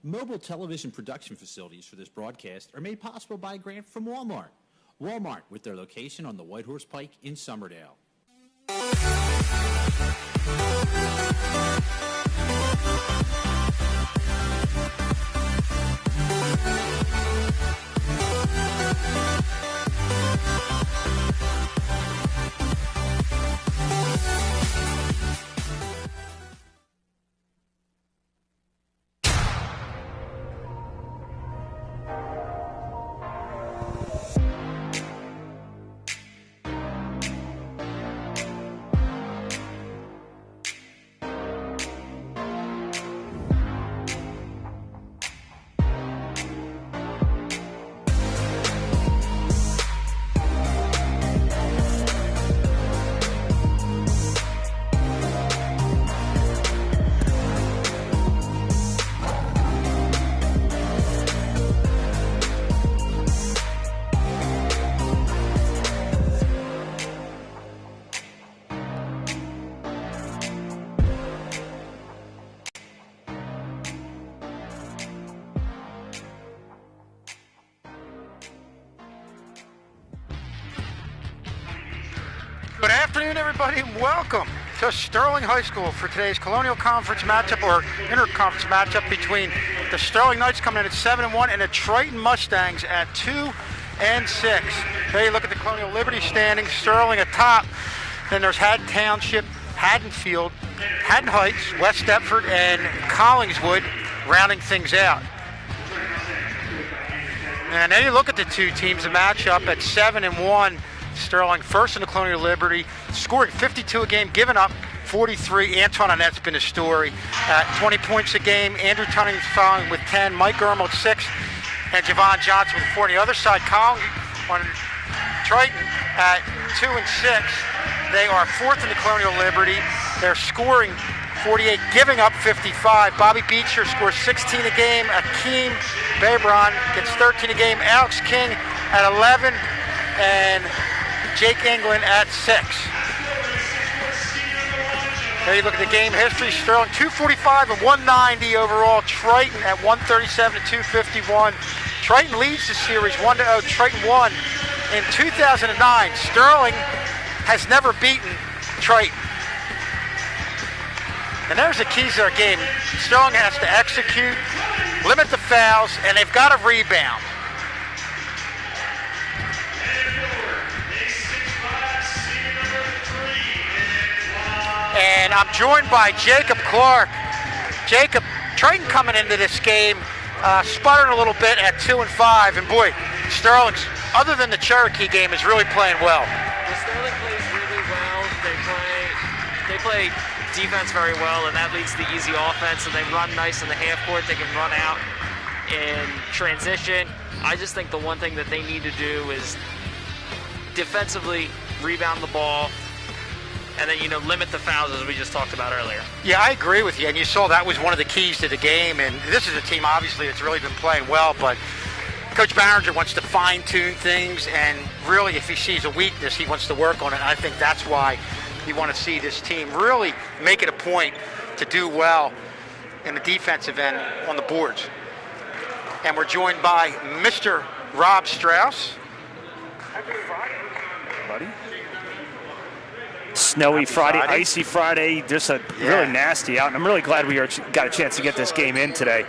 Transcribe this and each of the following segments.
Mobile television production facilities for this broadcast are made possible by a grant from Walmart. Walmart, with their location on the White Horse Pike in Summerdale. Good afternoon, everybody, and welcome to Sterling High School for today's Colonial Conference matchup, or Interconference matchup, between the Sterling Knights coming in at 7-1 and the Triton Mustangs at 2-6. There you look at the Colonial Liberty standings. Sterling atop. Then there's Haddon Township, Haddonfield, Haddon Heights, West Deptford, and Collingswood rounding things out. And then you look at the two teams, the matchup at 7-1. Sterling first in the Colonial Liberty, scoring 52 a game, giving up 43. Antoine Annette's been a story at 20 points a game. Andrew Tunning's following with 10. Mike Ermel at 6. And Javon Johnson with 4. On the other side, Colin on Triton at 2-6. They are fourth in the Colonial Liberty. They're scoring 48, giving up 55. Bobby Beecher scores 16 a game. Akeem Babron gets 13 a game. Alex King at 11. And Jake England at 6. There you look at the game history. Sterling 245 and 190 overall. Triton at 137 to 251. Triton leads the series 1-0. Triton won in 2009. Sterling has never beaten Triton. And there's the keys to their game. Sterling has to execute, limit the fouls, and they've got to rebound. And I'm joined by Jacob Clark. Jacob, Triton coming into this game, sputtering a little bit at 2-5, and boy, Sterling's, other than the Cherokee game, is really playing well. The Sterling plays really well. They play defense very well, and that leads to easy offense, and they run nice in the half court. They can run out in transition. I just think the one thing that they need to do is defensively rebound the ball, and then, limit the fouls, as we just talked about earlier. Yeah, I agree with you, and you saw that was one of the keys to the game, and this is a team, obviously, that's really been playing well, but Coach Barringer wants to fine-tune things, and really, if he sees a weakness, he wants to work on it, and I think that's why you want to see this team really make it a point to do well in the defensive end on the boards. And we're joined by Mr. Rob Strauss. Happy Friday, buddy. Snowy Friday, icy Friday, just really nasty out. And I'm really glad we got a chance to get this game in today.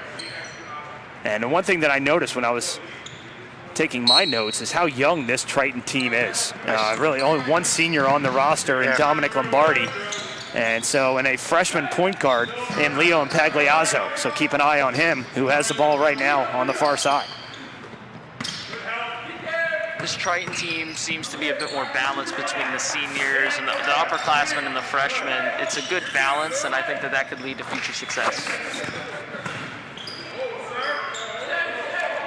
And the one thing that I noticed when I was taking my notes is how young this Triton team is. Really only one senior on the roster in Dominic Lombardi. And so, and a freshman point guard in Leo Impagliazzo. So keep an eye on him, who has the ball right now on the far side. This Triton team seems to be a bit more balanced between the seniors and the upperclassmen and the freshmen. It's a good balance, and I think that could lead to future success.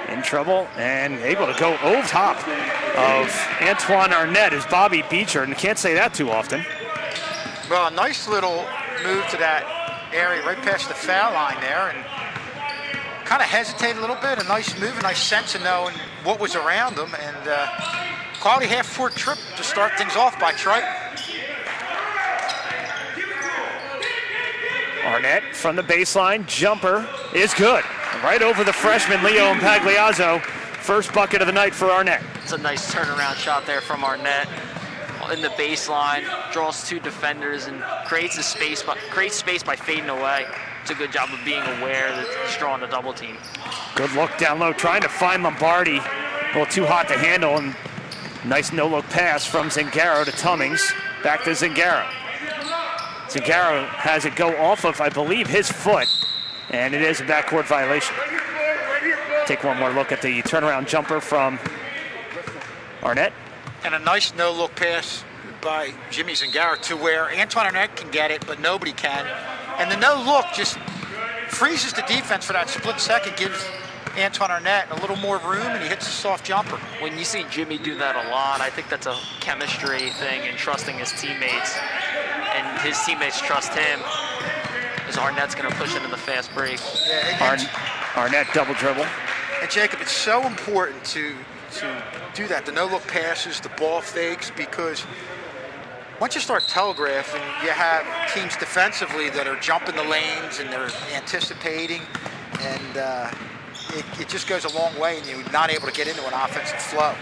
In trouble and able to go over top of Antoine Arnett is Bobby Beecher, and can't say that too often. Well, a nice little move to that area right past the foul line there, and kind of hesitated a little bit. A nice move, a nice sense of knowing what was around them, and quality half-court trip to start things off by Triton. Arnett from the baseline, jumper is good. right over the freshman, Leo Impagliazzo. First bucket of the night for Arnett. It's a nice turnaround shot there from Arnett in the baseline, draws 2 defenders and creates space by fading away. It's a good job of being aware that he's drawing a double team. Good look down low, trying to find Lombardi. A little too hot to handle, and nice no-look pass from Zingaro to Tummings. Back to Zingaro. Zingaro has it go off of, I believe, his foot, and it is a backcourt violation. Take one more look at the turnaround jumper from Arnett. And a nice no-look pass by Jimmy Zingaro to where Antoine Arnett can get it, but nobody can. And the no-look just freezes the defense for that split second, gives Antoine Arnett a little more room, and he hits a soft jumper. When you see Jimmy do that a lot, I think that's a chemistry thing and trusting his teammates. And his teammates trust him, as Arnett's going to push into the fast break. Yeah, Arnett double dribble. And Jacob, it's so important to do that, the no-look passes, the ball fakes, because once you start telegraphing, you have teams defensively that are jumping the lanes and they're anticipating, and it just goes a long way, and you're not able to get into an offensive flow.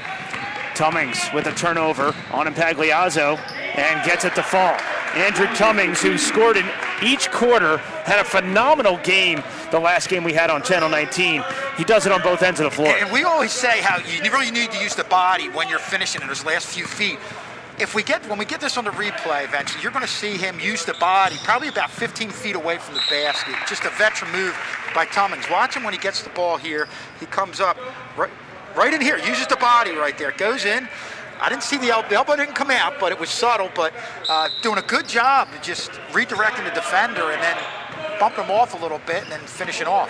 Tummings with a turnover on Impagliazzo and gets it to fall. Andrew Tummings, who scored in each quarter, had a phenomenal game the last game we had on Channel 19. He does it on both ends of the floor. And we always say how you really need to use the body when you're finishing in those last few feet. When we get this on the replay eventually, you're going to see him use the body probably about 15 feet away from the basket. Just a veteran move by Tummings. Watch him when he gets the ball here. He comes up right in here, uses the body right there, goes in. I didn't see the elbow didn't come out, but it was subtle, but doing a good job of just redirecting the defender and then bumping him off a little bit and then finishing off.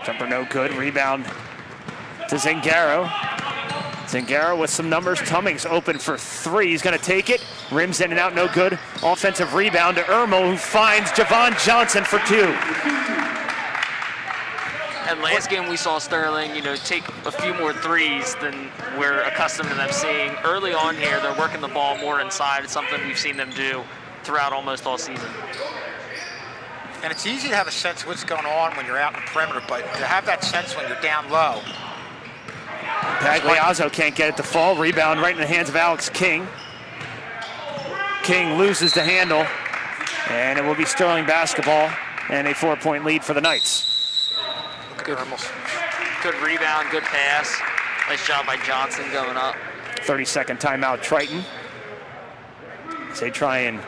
Jumper no good, rebound to Zingaro. Zingaro with some numbers. Tummings open for 3. He's going to take it. Rims in and out, no good. Offensive rebound to Ermel, who finds Javon Johnson for 2. And last game we saw Sterling, take a few more threes than we're accustomed to them seeing. Early on here, they're working the ball more inside. It's something we've seen them do throughout almost all season. And it's easy to have a sense of what's going on when you're out in the perimeter, but to have that sense when you're down low. Pagliazzo can't get it to fall. Rebound right in the hands of Alex King. King loses the handle, and it will be Sterling basketball and a 4-point lead for the Knights. Good rebound, good pass. Nice job by Johnson going up. 30-second timeout, Triton. As they try and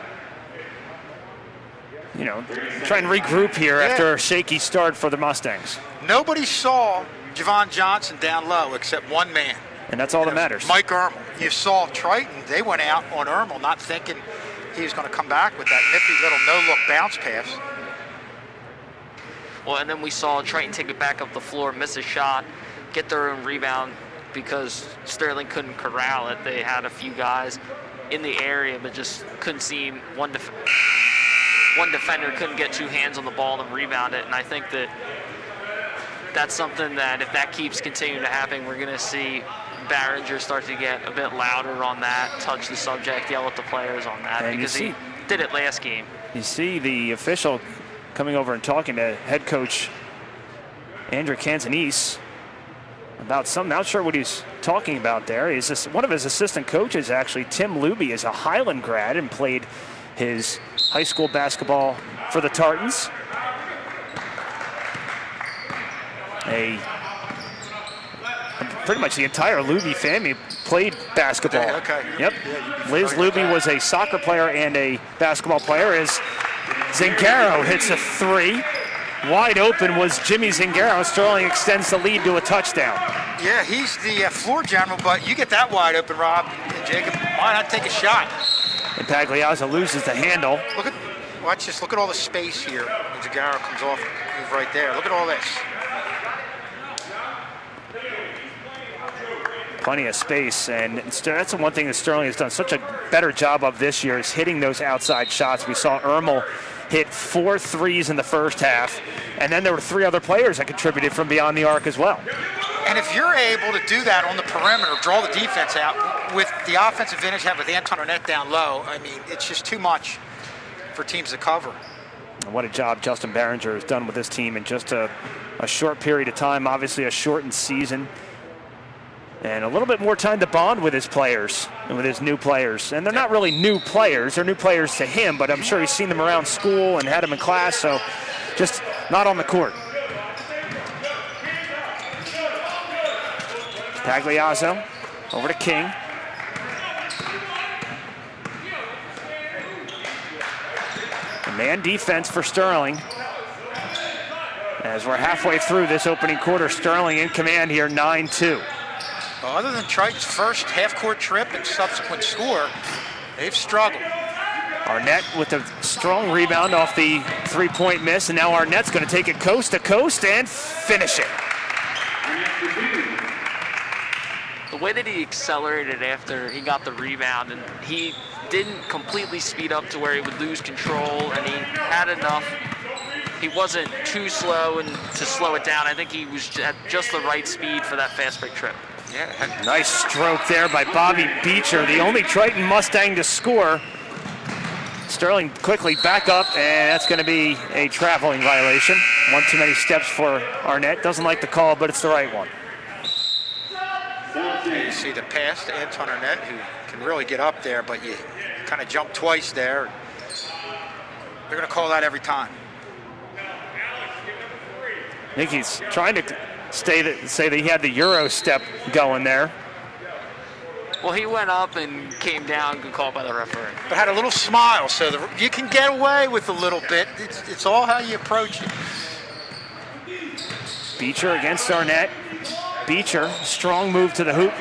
regroup here after a shaky start for the Mustangs. Nobody saw Javon Johnson down low except one man. And that's all that matters. Mike Ermel. You saw Triton, they went out on Ermel not thinking he was going to come back with that nifty little no-look bounce pass. Well, and then we saw Triton take it back up the floor, miss a shot, get their own rebound because Sterling couldn't corral it. They had a few guys in the area, but just couldn't seem one defender couldn't get 2 hands on the ball and rebound it. And I think that's something that if that keeps continuing to happen, we're going to see Barringer start to get a bit louder on that, touch the subject, yell at the players on that, and because he did it last game. You see the official coming over and talking to head coach Andrew Canzanese about something. Not sure what he's talking about there. He's just one of his assistant coaches, actually. Tim Luby is a Highland grad and played his high school basketball for the Tartans. Pretty much the entire Luby family played basketball. Yeah, okay. Yep. Yeah, Liz Luby was a soccer player and a basketball player. As Zingaro hits a 3. Wide open was Jimmy Zingaro. Sterling extends the lead to a touchdown. Yeah, he's the floor general, but you get that wide open, Rob and Jacob. Why not take a shot? And Pagliazzo loses the handle. Watch this. Look at all the space here. When Zingaro comes off, move right there. Look at all this. Plenty of space, and that's the one thing that Sterling has done such a better job of this year is hitting those outside shots. We saw Ermel hit 4 threes in the first half, and then there were 3 other players that contributed from beyond the arc as well. And if you're able to do that on the perimeter, draw the defense out with the offensive advantage you have with Antoine Arnett down low, I mean, it's just too much for teams to cover. And what a job Justin Behringer has done with this team in just a short period of time. Obviously a shortened season. And a little bit more time to bond with his players and with his new players. And they're not really new players. They're new players to him, but I'm sure he's seen them around school and had them in class, so just not on the court. Pagliazzo over to King. A man defense for Sterling. As we're halfway through this opening quarter, Sterling in command here, 9-2. Well, other than Triton's first half-court trip and subsequent score, they've struggled. Arnett with a strong rebound off the three-point miss, and now Arnett's going to take it coast to coast and finish it. The way that he accelerated after he got the rebound, and he didn't completely speed up to where he would lose control, and he had enough. He wasn't too slow and to slow it down. I think he was at just the right speed for that fast break trip. Yeah, nice stroke there by Bobby Beecher, the only Triton Mustang to score. Sterling quickly back up, and that's going to be a traveling violation. One too many steps for Arnett. Doesn't like the call, but it's the right one. You see the pass to Anton Arnett, who can really get up there, but you kind of jump twice there. They're going to call that every time. I think he's trying to say that he had the Euro step going there. Well, he went up and came down, good call by the referee. But had a little smile, so you can get away with a little bit. It's all how you approach it. Beecher against Arnett. Beecher, strong move to the hoop.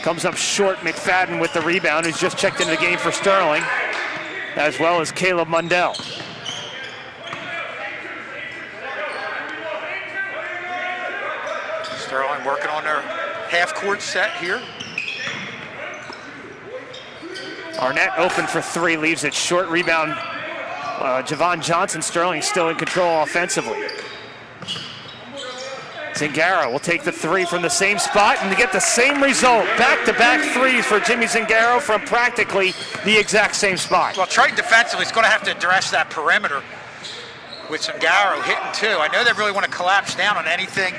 Comes up short, McFadden with the rebound, who's just checked into the game for Sterling, as well as Caleb Mundell. Sterling working on their half-court set here. Arnett open for three, leaves it short. Rebound, Javon Johnson. Sterling still in control offensively. Zingaro will take the three from the same spot and to get the same result. Back-to-back threes for Jimmy Zingaro from practically the exact same spot. Well, Triton defensively is going to have to address that perimeter with Zingaro hitting too. I know they really want to collapse down on anything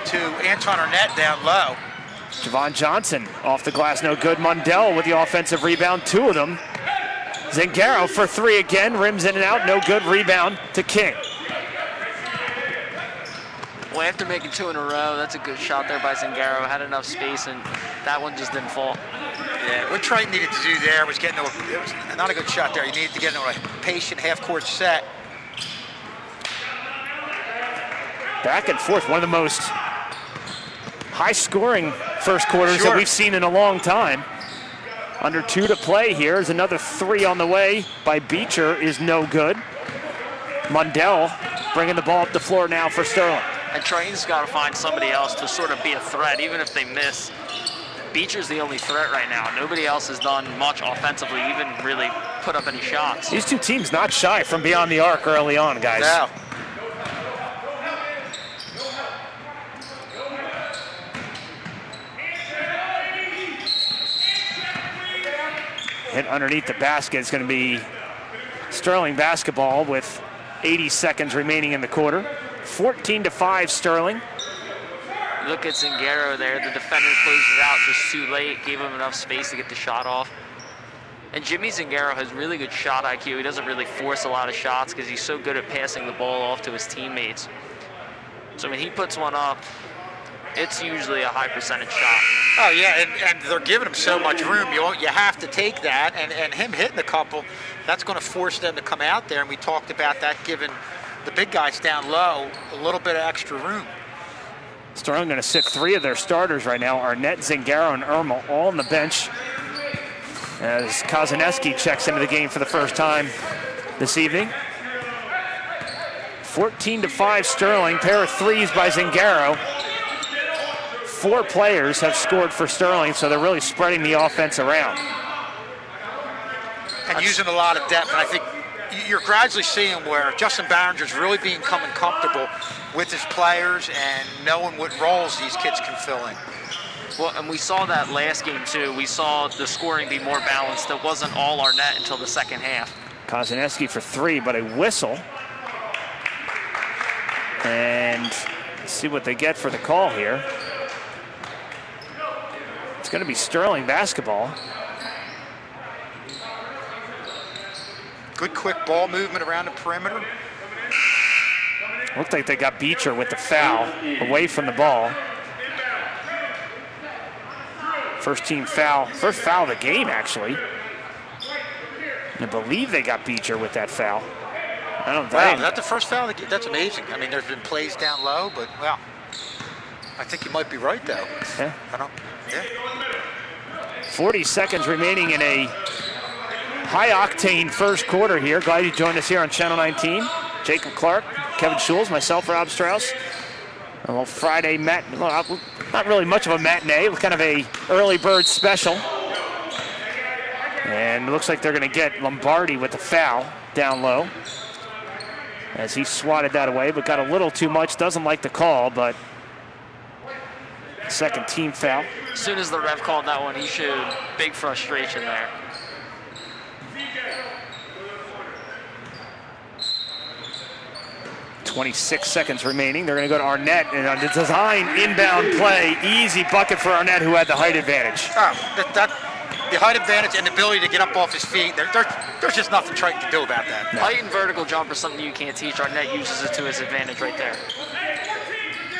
to Anton Arnett down low. Javon Johnson off the glass, no good. Mundell with the offensive rebound, two of them. Zingaro for three again, rims in and out, no good. Rebound to King. Well, after making two in a row, that's a good shot there by Zingaro. Had enough space, and that one just didn't fall. Yeah, what Triton needed to do there was it was not a good shot there. You needed to get into a patient half-court set. Back and forth, one of the most high-scoring first quarters that we've seen in a long time. Under 2 to play here. There's another three on the way by Beecher is no good. Mundell bringing the ball up the floor now for Sterling. And Triton's got to find somebody else to sort of be a threat, even if they miss. Beecher's the only threat right now. Nobody else has done much offensively, even really put up any shots. These two teams not shy from beyond the arc early on, guys. No. Hit underneath the basket. It's going to be Sterling basketball with 80 seconds remaining in the quarter. 14-5 Sterling. Look at Zingaro there. The defender closed it out just too late, gave him enough space to get the shot off. And Jimmy Zingaro has really good shot IQ. He doesn't really force a lot of shots because he's so good at passing the ball off to his teammates. So when he puts one up, it's usually a high percentage shot. Oh yeah, and they're giving him so much room. You have to take that, and him hitting a couple, that's going to force them to come out there. And we talked about that, giving the big guys down low a little bit of extra room. Sterling going to sit three of their starters right now. Arnett, Zingaro, and Irma all on the bench as Kozaneski checks into the game for the first time this evening. 14-5 Sterling. Pair of threes by Zingaro. 4 players have scored for Sterling, so they're really spreading the offense around. And using a lot of depth. And I think you're gradually seeing where Justin Behringer's really becoming comfortable with his players and knowing what roles these kids can fill in. Well, and we saw that last game too. We saw the scoring be more balanced. It wasn't all Arnett until the second half. Kozaneski for 3, but a whistle. And let's see what they get for the call here. It's going to be Sterling basketball. Good quick ball movement around the perimeter. Looked like they got Beecher with the foul away from the ball. First team foul, first foul of the game, actually. And I believe they got Beecher with that foul. I don't Wow, think. is that the first foul? That's amazing. I mean, there's been plays down low, but, well, I think you might be right, though. Yeah. Yeah. 40 seconds remaining in a high-octane first quarter here. Glad you joined us here on Channel 19. Jacob Clark, Kevin Schulz, myself, Rob Strauss. A little Friday well, not really much of a matinee. It was kind of a early bird special. And it looks like they're going to get Lombardi with the foul down low, as he swatted that away, but got a little too much. Doesn't like the call, but second team foul. As soon as the ref called that one, he showed big frustration there. .26 seconds remaining. They're going to go to Arnett, and on the design inbound play, easy bucket for Arnett, who had the height advantage. The height advantage and the ability to get up off his feet, there's just nothing Triton can do about that. No. Height and vertical jump are something you can't teach. Arnett uses it to his advantage right there.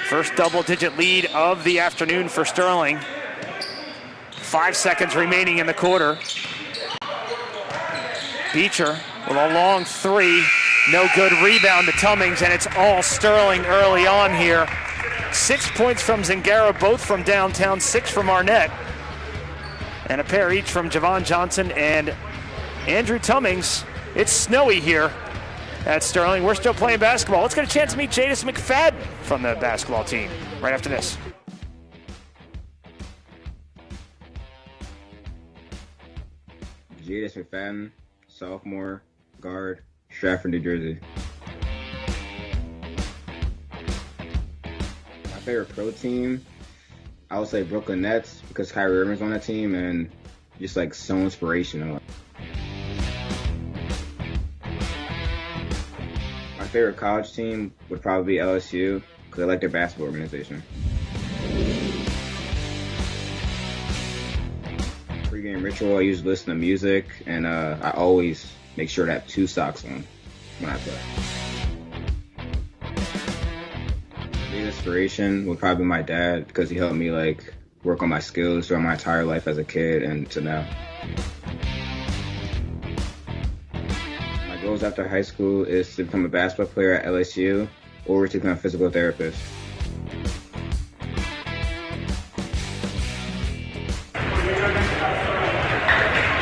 First double-digit lead of the afternoon for Sterling. 5 seconds remaining in the quarter. Beecher with a long 3. No good. Rebound to Tummings, and it's all Sterling early on here. 6 points from Zingaro, both from downtown, 6 from Arnett. And a pair each from Javon Johnson and Andrew Tummings. It's snowy here at Sterling. We're still playing basketball. Let's get a chance to meet Jadis McFadden from the basketball team right after this. Jadis McFadden, sophomore, guard, Stratford, New Jersey. My favorite pro team, I would say Brooklyn Nets, because Kyrie Irving's on that team and just like so inspirational. My favorite college team would probably be LSU, because I like their basketball organization. Pregame ritual, I usually listen to music, and I always make sure to have 2 socks on when I play. Big inspiration would probably be my dad, because he helped me like work on my skills throughout my entire life as a kid and to now. My goals after high school is to become a basketball player at LSU or to become a physical therapist.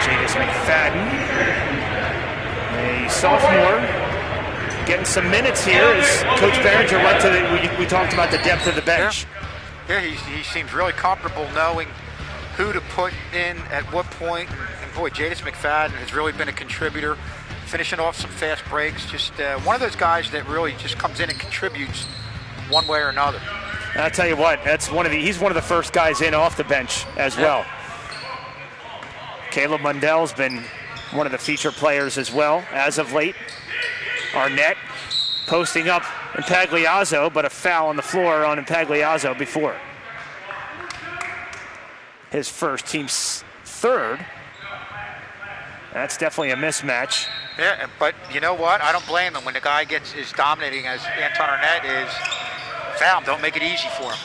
Jadis McFadden, a sophomore, getting some minutes here as Coach Behringer went to we talked about the depth of the bench. Yeah, he seems really comfortable knowing who to put in at what point. And boy, Jadis McFadden has really been a contributor, finishing off some fast breaks. Just one of those guys that really just comes in and contributes one way or another. And I'll tell you what, he's one of the first guys in off the bench as well. Caleb Mundell's been one of the feature players as well as of late. Arnett posting up Impagliazzo, but a foul on the floor on Impagliazzo before. His first, team's third. That's definitely a mismatch. Yeah, but you know what? I don't blame him when the guy gets as dominating as Anton Arnett is. Foul him, don't make it easy for him.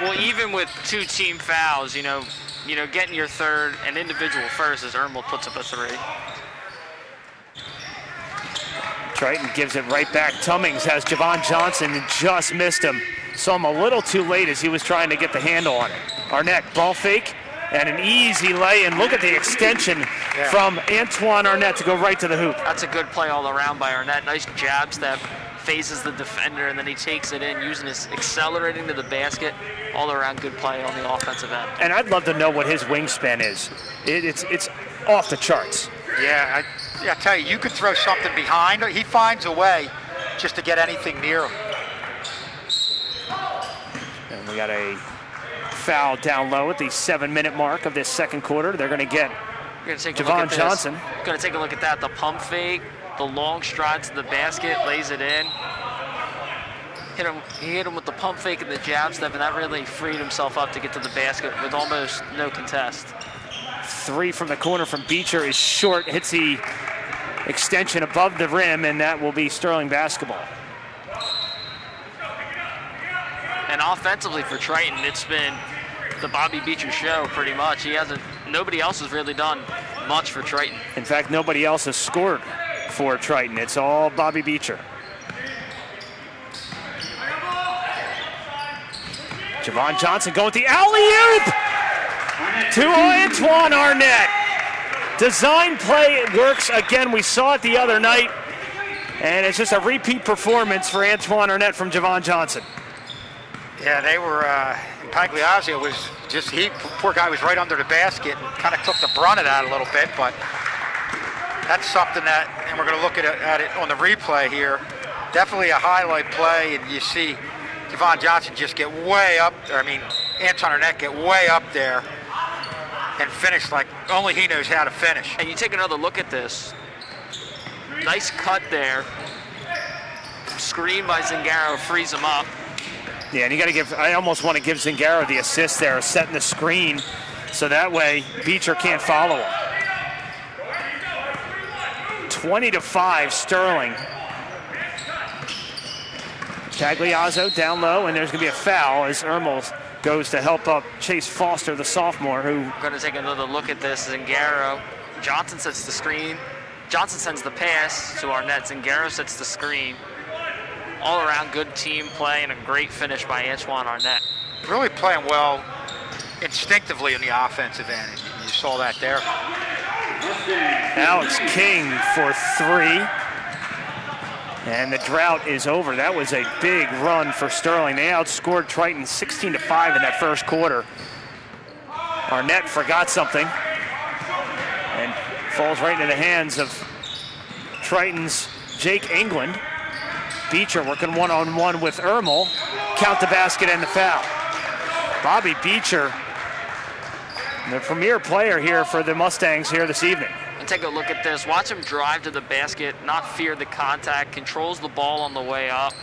Well, even with 2 team fouls, you know, getting your third and individual first as Ermel puts up a 3. Triton gives it right back. Tummings has Javon Johnson and just missed him. Saw him a little too late as he was trying to get the handle on it. Arnett, ball fake, and an easy lay-in. Look at the extension from Antoine Arnett to go right to the hoop. That's a good play all around by Arnett. Nice jab step, phases the defender, and then he takes it in, using his accelerating to the basket. All around good play on the offensive end. And I'd love to know what his wingspan is. It's off the charts. Yeah, I tell you, you could throw something behind. He finds a way just to get anything near him. And we got a foul down low at the 7-minute mark of this second quarter. They're going to get We're going to take a Javon look at Johnson. this. Going to take a look at that. The pump fake, the long stride to the basket, lays it in. He hit him with the pump fake and the jab step, and that really freed himself up to get to the basket with almost no contest. 3 from the corner from Beecher is short, hits the extension above the rim, and that will be Sterling basketball. And offensively for Triton, it's been the Bobby Beecher show pretty much. Nobody else has really done much for Triton. In fact, nobody else has scored for Triton. It's all Bobby Beecher. Javon Johnson going with the alley-oop to Antoine Arnett. Design play, it works again. We saw it the other night, and it's just a repeat performance for Antoine Arnett from Javon Johnson. Yeah, they were, Pagliazzo was just, poor guy was right under the basket and kind of took the brunt of that a little bit, but that's something that, and we're going to look at it on the replay here, definitely a highlight play, and you see Javon Johnson just get way up there. I mean, Antoine Arnett get way up there and finish like only he knows how to finish. And you take another look at this. Nice cut there. Screen by Zingaro frees him up. Yeah, and you got to give, I almost want to give Zingaro the assist there, setting the screen, so that way Beecher can't follow him. 20-5, Sterling. Pagliazzo down low, and there's going to be a foul as Ermel goes to help up Chase Foster, the sophomore, who... We're going to take another look at this. Zingaro. Johnson sets the screen. Johnson sends the pass to Arnett. Zingaro sets the screen. All around good team play and a great finish by Antoine Arnett. Really playing well instinctively in the offensive end. You saw that there. Alex King for 3. And the drought is over. That was a big run for Sterling. They outscored Triton 16-5 in that first quarter. Arnett forgot something and falls right into the hands of Triton's Jake England. Beecher working one-on-one with Ermel. Count the basket and the foul. Bobby Beecher, the premier player here for the Mustangs here this evening. And take a look at this. Watch him drive to the basket, not fear the contact, controls the ball on the way up.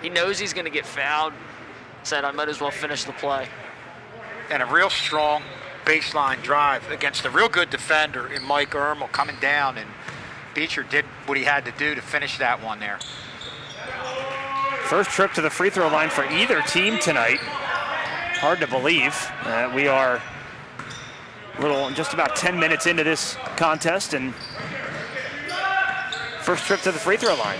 He knows he's going to get fouled. Said, I might as well finish the play. And a real strong baseline drive against a real good defender in Mike Ermel coming down, and Beecher did what he had to do to finish that one there. First trip to the free throw line for either team tonight. Hard to believe. We are just about 10 minutes into this contest, and first trip to the free throw line.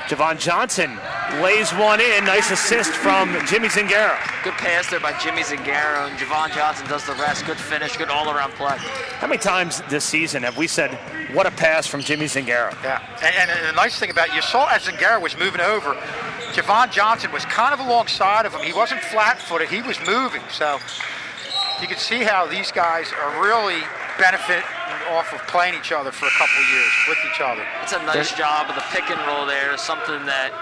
Javon Johnson lays one in. Nice assist from Jimmy Zingaro. Good pass there by Jimmy Zingaro, and Javon Johnson does the rest. Good finish, good all-around play. How many times this season have we said, what a pass from Jimmy Zingaro? Yeah, and the nice thing about it, you saw as Zingaro was moving over, Javon Johnson was kind of alongside of him. He wasn't flat-footed, he was moving. So you can see how these guys are really benefiting off of playing each other for a couple of years with each other. It's a nice job of the pick and roll there, something that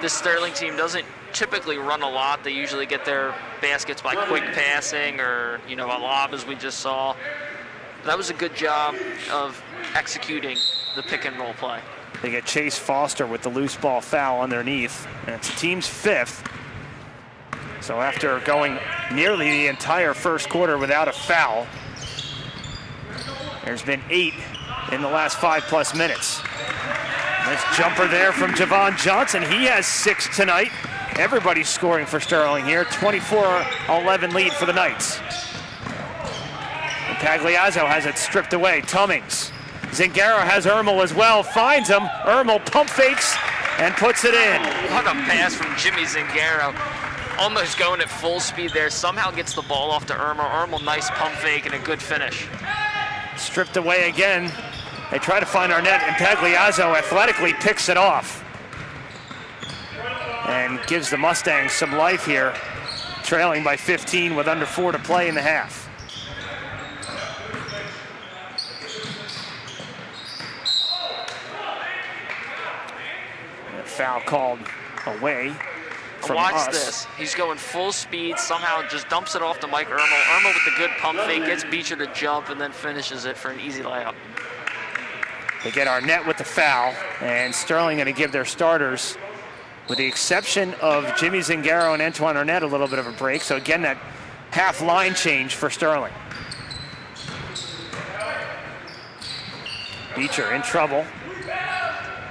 this Sterling team doesn't typically run a lot. They usually get their baskets by quick passing or, a lob as we just saw. That was a good job of executing the pick and roll play. They get Chase Foster with the loose ball foul underneath, and it's the team's 5th. So after going nearly the entire first quarter without a foul, there's been 8 in the last 5+ minutes. Nice jumper there from Javon Johnson. He has 6 tonight. Everybody's scoring for Sterling here. 24-11 lead for the Knights. And Pagliazzo has it stripped away. Tummings. Zingaro has Ermel as well. Finds him. Ermel pump fakes and puts it in. What a pass from Jimmy Zingaro. Almost going at full speed there. Somehow gets the ball off to Ermel. Ermel, nice pump fake and a good finish. Stripped away again. They try to find Arnett, and Pagliazzo athletically picks it off and gives the Mustangs some life here, trailing by 15 with under 4 to play in the half. Foul called away from Watch us. this. He's going full speed, somehow just dumps it off to Mike Ermel. Ermel with the good pump fake, gets Beecher to jump, and then finishes it for an easy layup. They get Arnett with the foul, and Sterling going to give their starters, with the exception of Jimmy Zingaro and Antoine Arnett, a little bit of a break. So again, that half line change for Sterling. Beecher in trouble.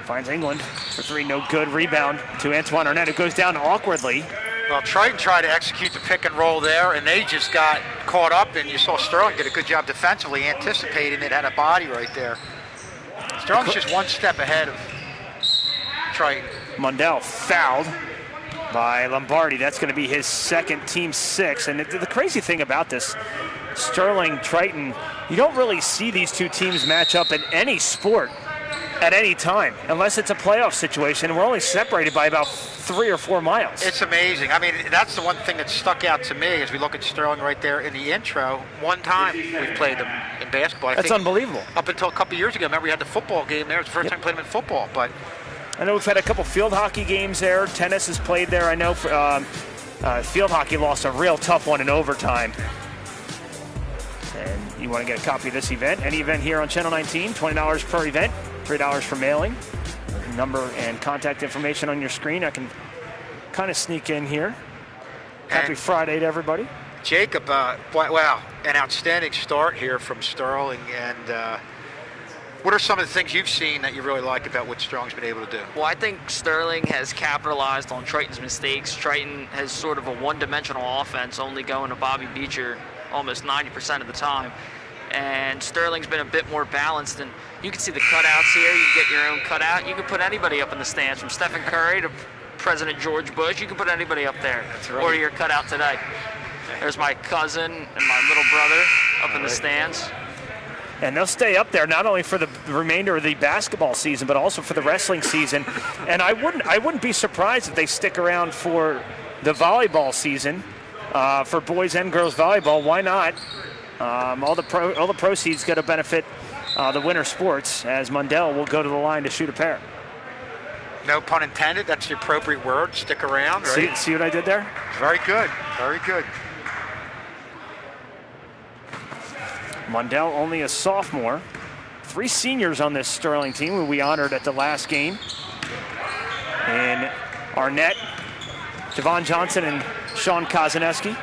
Finds England for three, no good. Rebound to Antoine Arnett, who goes down awkwardly. Well, Triton tried to execute the pick and roll there, and they just got caught up, and you saw Sterling did a good job defensively, anticipating it, had a body right there. Sterling's just one step ahead of Triton. Mundell fouled by Lombardi. That's going to be his second, team 6. And the crazy thing about this, Sterling, Triton, you don't really see these two teams match up in any sport at any time, unless it's a playoff situation. We're only separated by about 3 or 4 miles. It's amazing. I mean, that's the one thing that stuck out to me as we look at Sterling right there in the intro. One time we've played them in basketball. That's unbelievable. Up until a couple years ago, remember we had the football game there. It was the first time we played them in football. But I know we've had a couple field hockey games there. Tennis has played there. I know field hockey lost a real tough one in overtime. And you want to get a copy of this event, any event here on Channel 19, $20 per event, $3 for mailing. Number and contact information on your screen. I can kind of sneak in here. Happy Friday to everybody. Jacob, wow, an outstanding start here from Sterling. And what are some of the things you've seen that you really like about what Sterling's been able to do? Well, I think Sterling has capitalized on Triton's mistakes. Triton has sort of a one-dimensional offense, only going to Bobby Beecher almost 90% of the time. And Sterling's been a bit more balanced, and you can see the cutouts here. You can get your own cutout. You can put anybody up in the stands, from Stephen Curry to President George Bush. You can put anybody up there. That's right. Or your cutout today. There's my cousin and my little brother up in the stands. And they'll stay up there not only for the remainder of the basketball season, but also for the wrestling season. And I wouldn't be surprised if they stick around for the volleyball season, for boys and girls volleyball. Why not? All the proceeds go to benefit the winter sports, as Mundell will go to the line to shoot a pair. No pun intended. That's the appropriate word. Stick around, right? See what I did there? Very good. Very good. Mundell, only a sophomore. 3 seniors on this Sterling team who we honored at the last game. And Arnett, Javon Johnson, and Sean Kozaneski.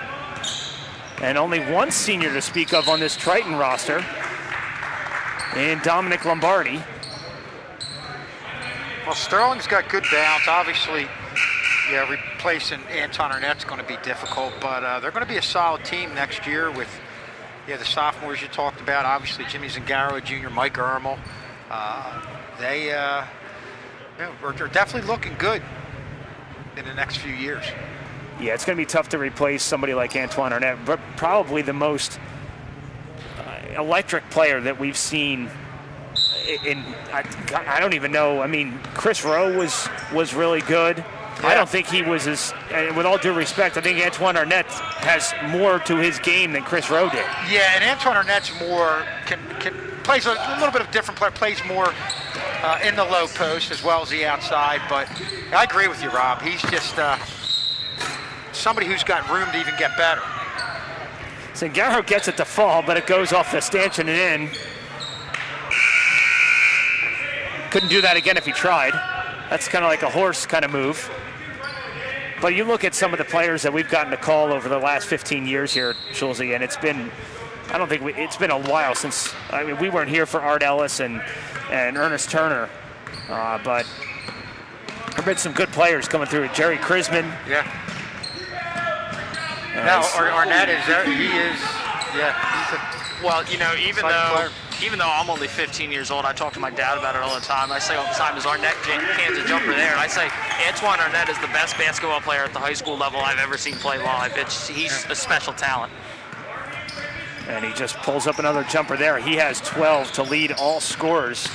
And only 1 senior to speak of on this Triton roster, and Dominic Lombardi. Well, Sterling's got good balance. Obviously, yeah, replacing Anton Arnett's going to be difficult, but they're going to be a solid team next year with the sophomores you talked about. Obviously, Jimmy Zingaro, Jr., Mike Ermel. They're definitely looking good in the next few years. Yeah, it's going to be tough to replace somebody like Antoine Arnett, but probably the most electric player that we've seen I don't even know. I mean, Chris Rowe was really good. Yeah. I don't think he was as, and with all due respect, I think Antoine Arnett has more to his game than Chris Rowe did. Yeah, and Antoine Arnett's more, plays a little bit of a different player, plays more in the low post as well as the outside, but I agree with you, Rob. He's just somebody who's got room to even get better. Zingaro gets it to fall, but it goes off the stanchion and in. Couldn't do that again if he tried. That's kind of like a horse kind of move. But you look at some of the players that we've gotten to call over the last 15 years here, Schulze, and it's been, it's been a while since, we weren't here for Art Ellis and Ernest Turner, but there have been some good players coming through. Jerry Krisman. Yeah. Now, Arnett is there. He is, well, even though I'm only 15 years old, I talk to my dad about it all the time. I say all the time, is Arnett cans a jumper there? And I say, Antoine Arnett is the best basketball player at the high school level I've ever seen play live. He's a special talent. And he just pulls up another jumper there. He has 12 to lead all scorers.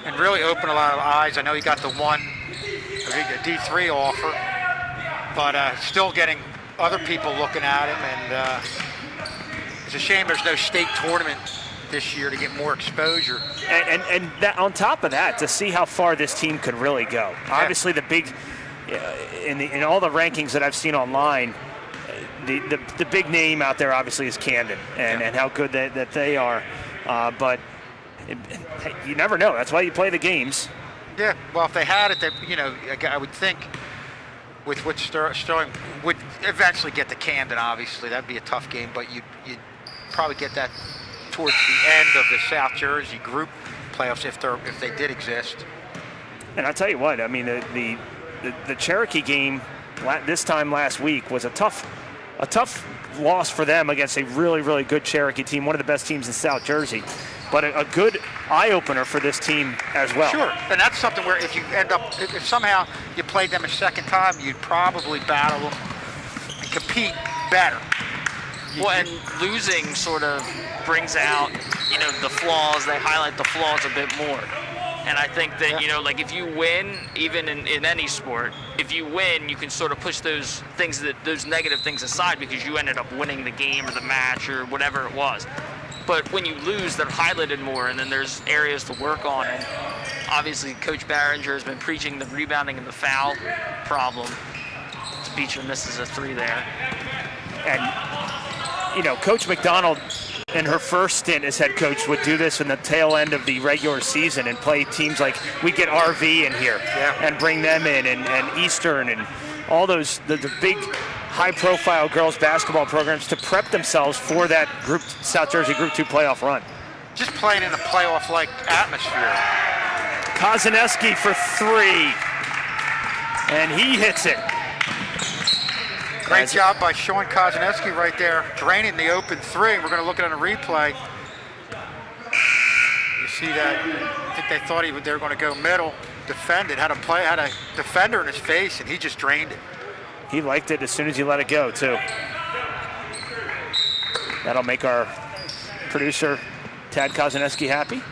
And really open a lot of eyes. I know he got the one, a D3 offer, but still getting other people looking at him. And it's a shame there's no state tournament this year to get more exposure. And that, on top of that, to see how far this team could really go. Yeah. Obviously, the big in all the rankings that I've seen online, the big name out there obviously is Camden and how good that they are. But you never know. That's why you play the games. Yeah. Well, if they had it, I would think with what Sterling would eventually get to Camden. Obviously, that'd be a tough game, but you'd probably get that towards the end of the South Jersey group playoffs if they did exist. And I'll tell you what, I mean, the Cherokee game this time last week was a tough loss for them against a really, really good Cherokee team, one of the best teams in South Jersey, but a good eye-opener for this team as well. Sure, and that's something where if somehow you played them a second time, you'd probably battle them and compete better. Well, and losing sort of brings out, the flaws. They highlight the flaws a bit more. And I think that, like if you win, even in any sport, if you win, you can sort of push those negative things aside because you ended up winning the game or the match or whatever it was. But when you lose, they're highlighted more, and then there's areas to work on. And obviously, Coach Barringer has been preaching the rebounding and the foul problem. Beecher misses a 3 there. And, Coach McDonald, in her first stint as head coach, would do this in the tail end of the regular season and play teams like we get RV in here and bring them in and Eastern and all those the big high-profile girls basketball programs to prep themselves for that South Jersey Group 2 playoff run. Just playing in a playoff-like atmosphere. Kozaneski for 3, and he hits it. Great job by Sean Kozaneski right there, draining the open 3. We're going to look at it on a replay. You see that? I think they thought they were going to go middle, defend it, had a defender in his face, and he just drained it. He liked it as soon as he let it go, too. That'll make our producer, Tad Kozaneski, happy.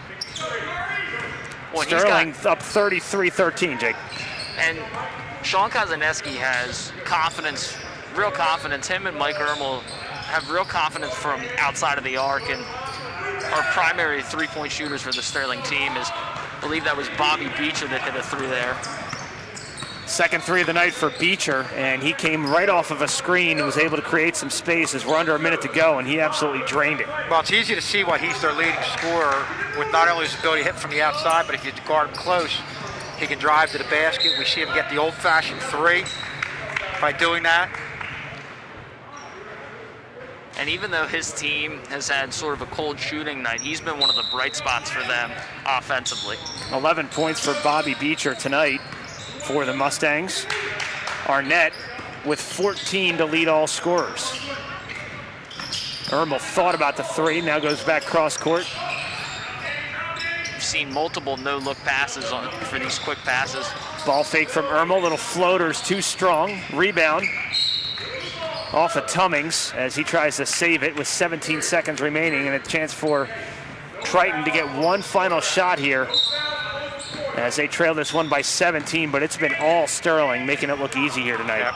Well, Sterling up 33-13, Jake. And Sean Kozaneski has confidence, real confidence. Him and Mike Ermel have real confidence from outside of the arc, and our primary three-point shooters for the Sterling team I believe that was Bobby Beecher that hit a 3 there. Second 3 of the night for Beecher, and he came right off of a screen and was able to create some space as we're under a minute to go, and he absolutely drained it. Well, it's easy to see why he's their leading scorer with not only his ability to hit from the outside, but if you guard him close, he can drive to the basket. We see him get the old-fashioned 3 by doing that. And even though his team has had sort of a cold shooting night, he's been one of the bright spots for them offensively. 11 points for Bobby Beecher tonight for the Mustangs. Arnett with 14 to lead all scorers. Ermel thought about the 3, now goes back cross court. We've seen multiple no-look passes for these quick passes. Ball fake from Ermel, little floaters too strong. Rebound off of Tummings as he tries to save it with 17 seconds remaining, and a chance for Triton to get one final shot here as they trail this one by 17, but it's been all Sterling making it look easy here tonight. Yep.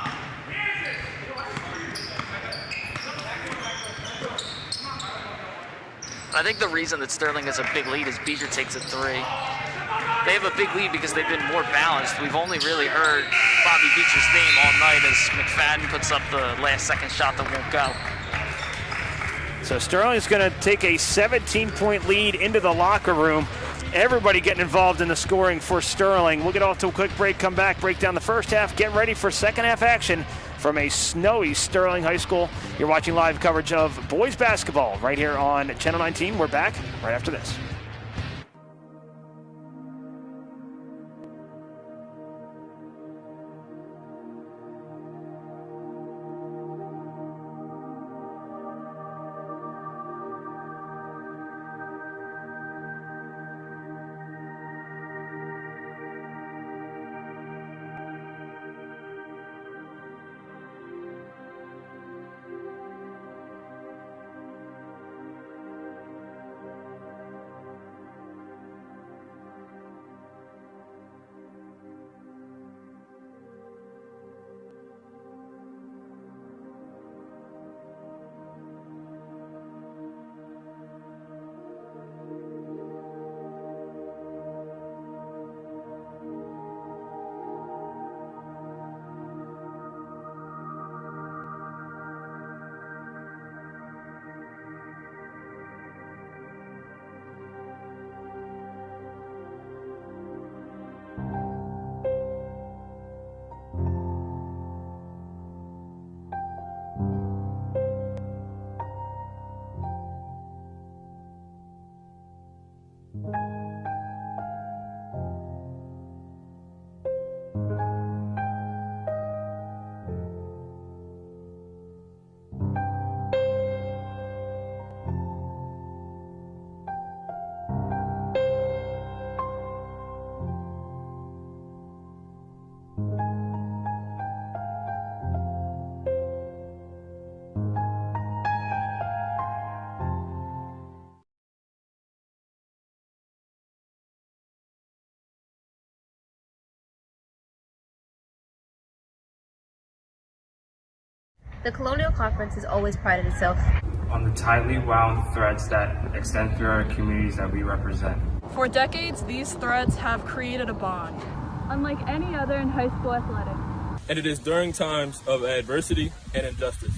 I think the reason that Sterling has a big lead is Beecher takes a 3. They have a big lead because they've been more balanced. We've only really heard Bobby Beecher's name all night as McFadden puts up the last second shot that won't go. So Sterling's going to take a 17-point lead into the locker room. Everybody getting involved in the scoring for Sterling. We'll get off to a quick break, come back, break down the first half, get ready for second half action from a snowy Sterling High School. You're watching live coverage of boys basketball right here on Channel 19. We're back right after this. The Colonial Conference has always prided itself on the tightly wound threads that extend through our communities that we represent. For decades, these threads have created a bond, unlike any other in high school athletics. And it is during times of adversity and injustice,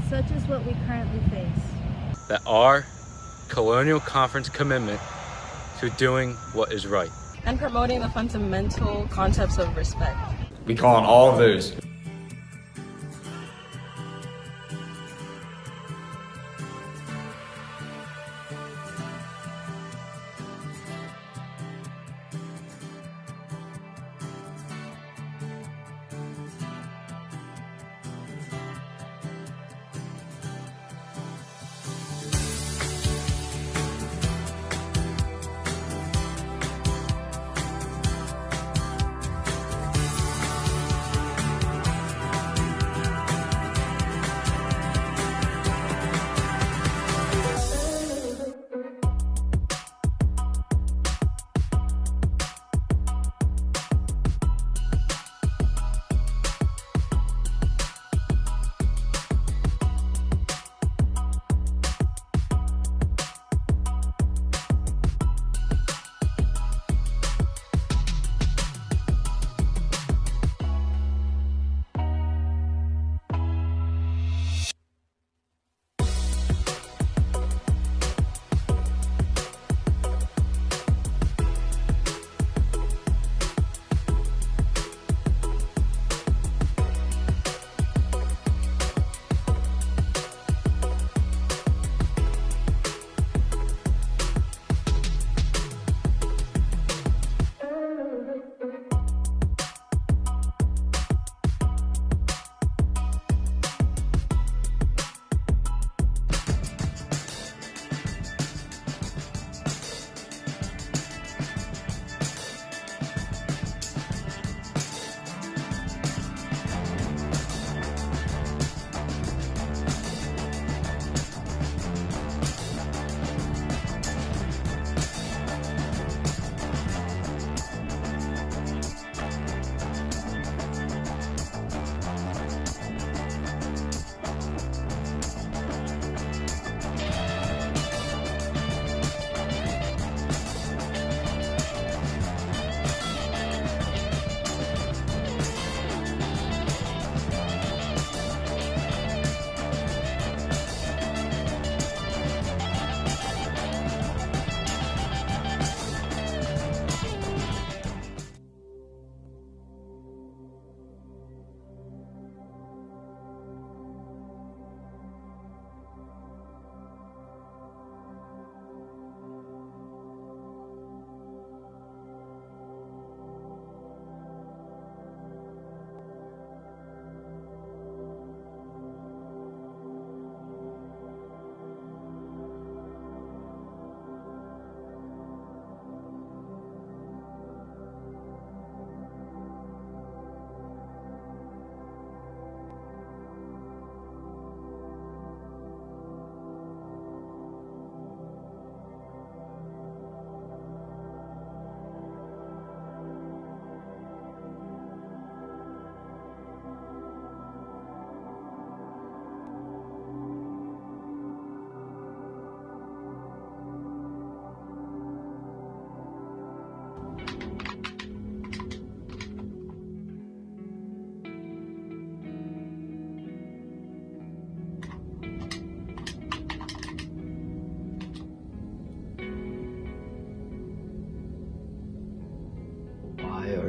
such as what we currently face, that our Colonial Conference commitment to doing what is right and promoting the fundamental concepts of respect. We call on all of those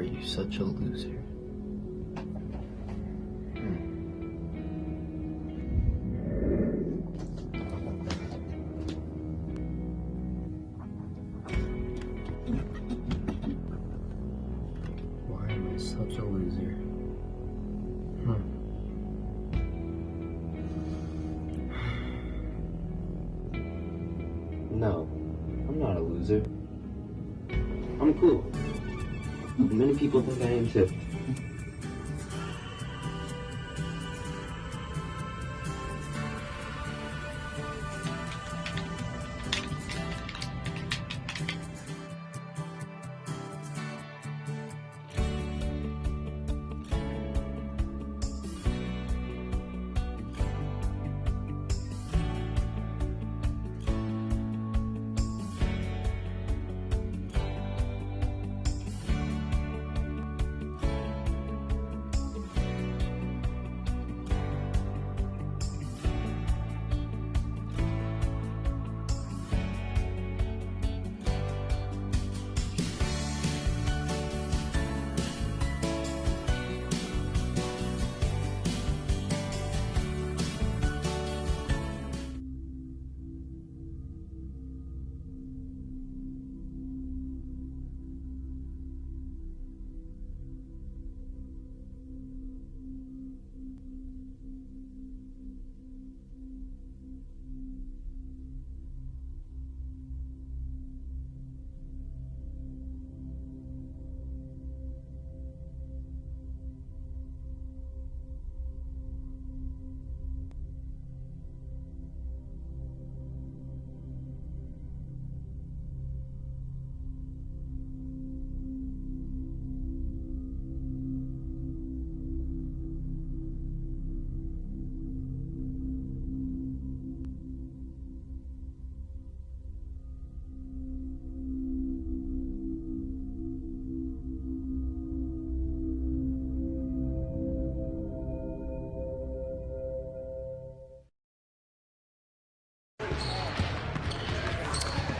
you such a loser? Why am I such a loser? No, I'm not a loser. I'm cool. Many people think I am too.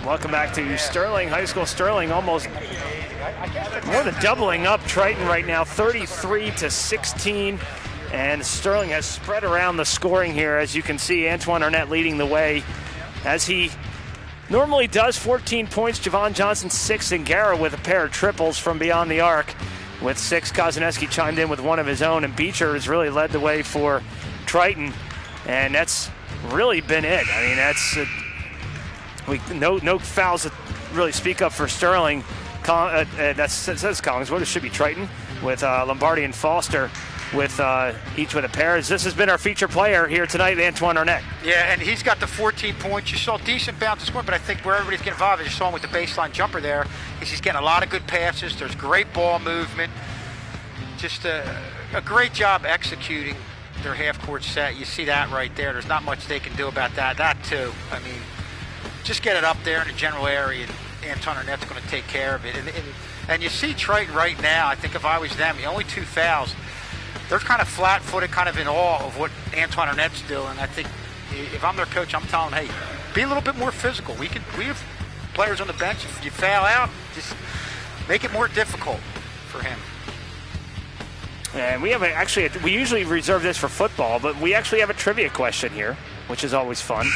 Welcome back to Sterling High School. Sterling almost more than doubling up Triton right now, 33-16. And Sterling has spread around the scoring here. As you can see, Antoine Arnett leading the way as he normally does. 14 points. Javon Johnson 6, and Gara with a pair of triples from beyond the arc with 6. Kozaneski chimed in with one of his own, and Beecher has really led the way for Triton. And that's really been it. I mean, that's no fouls that really speak up for Sterling. That says Collins. What it should be Triton with Lombardi and Foster with each with a pair. This has been our feature player here tonight, Antoine Arnett. Yeah, and he's got the 14 points. You saw decent bounce score, but I think where everybody's getting involved, as you saw him with the baseline jumper there, is he's getting a lot of good passes. There's great ball movement. Just a great job executing their half-court set. You see that right there. There's not much they can do about that. That, too. I mean, just get it up there in the general area, and Antoine Arnett's going to take care of it. And you see Triton right now, I think if I was them, the only 2 fouls, they're kind of flat-footed, kind of in awe of what Antoine Arnett's doing. I think if I'm their coach, I'm telling them, hey, be a little bit more physical. We have players on the bench. If you foul out, just make it more difficult for him. And we have we usually reserve this for football, but we actually have a trivia question here, which is always fun.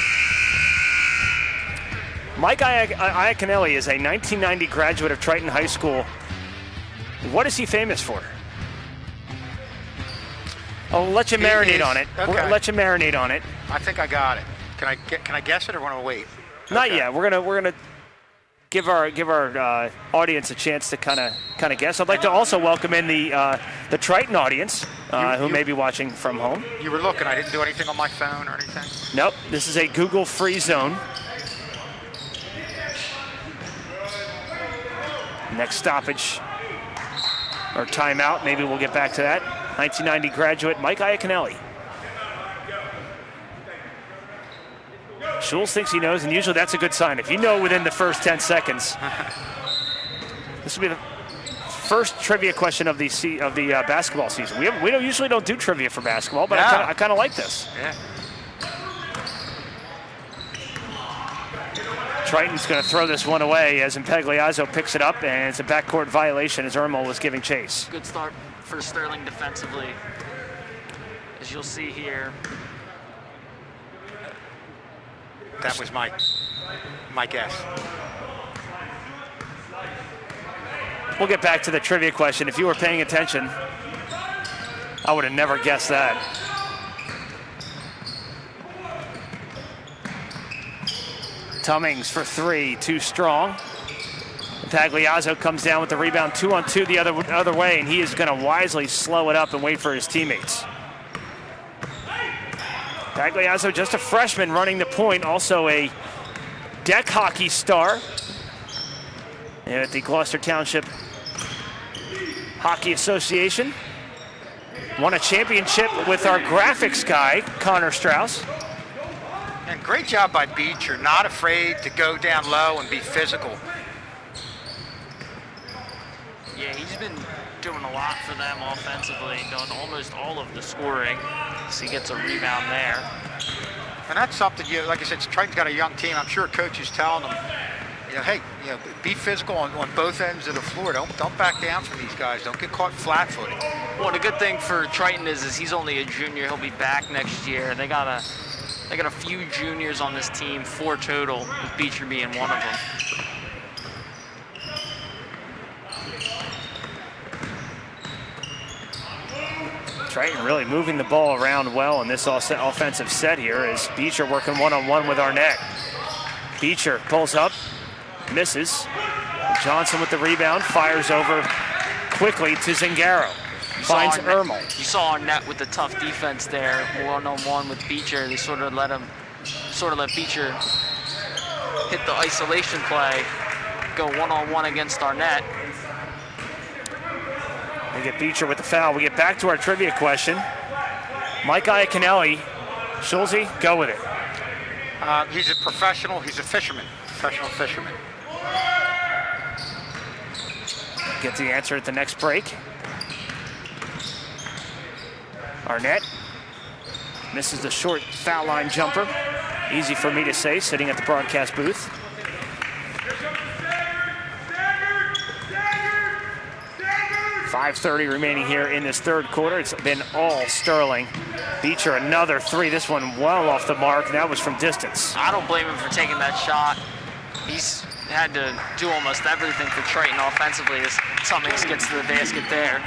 Mike Iaconelli is a 1990 graduate of Triton High School. What is he famous for? I'll let you marinate on it. Okay. We'll let you marinate on it. I think I got it. Can I guess it or want to wait? Not yet. We're gonna give our audience a chance to kind of guess. I'd like to also welcome in the Triton audience who may be watching from home. You were looking. I didn't do anything on my phone or anything. Nope. This is a Google free zone. Next stoppage or timeout. Maybe we'll get back to that. 1990 graduate Mike Iaconelli. Schultz thinks he knows, and usually that's a good sign. If you know within the first 10 seconds, this will be the first trivia question of the basketball season. We usually don't do trivia for basketball, but no. I kind of like this. Yeah. Triton's going to throw this one away as Impagliazzo picks it up, and it's a backcourt violation as Ermel was giving chase. Good start for Sterling defensively, as you'll see here. That was my guess. We'll get back to the trivia question. If you were paying attention, I would have never guessed that. Tummings for 3, too strong. Pagliazzo comes down with the rebound, 2-on-2 the other way, and he is going to wisely slow it up and wait for his teammates. Pagliazzo, just a freshman, running the point, also a deck hockey star at the Gloucester Township Hockey Association. Won a championship with our graphics guy, Connor Strauss. And great job by Beecher, not afraid to go down low and be physical. Yeah, he's been doing a lot for them offensively, doing almost all of the scoring. So he gets a rebound there. And that's something, like I said, Triton's got a young team. I'm sure coach is telling them, hey, be physical on both ends of the floor. Don't back down from these guys. Don't get caught flat-footed. Well, the good thing for Triton is he's only a junior. He'll be back next year. They got a few juniors on this team, 4 total, with Beecher being one of them. Triton really moving the ball around well in this offensive set here as Beecher working one-on-one with Arnett. Beecher pulls up, misses. Johnson with the rebound, fires over quickly to Zingaro. Finds Ermel. You saw Arnett with the tough defense there, one-on-one with Beecher. They sort of let Beecher hit the isolation play, go one-on-one against Arnett. We get Beecher with the foul. We get back to our trivia question. Mike Iaconelli, Schulze, go with it. He's a professional. He's a fisherman, professional fisherman. Get the answer at the next break. Arnett misses the short foul line jumper. Easy for me to say, sitting at the broadcast booth. 5:30 remaining here in this third quarter. It's been all Sterling. Beecher, another three. This one well off the mark, and that was from distance. I don't blame him for taking that shot. He's had to do almost everything for Triton offensively as Cummings gets to the basket there.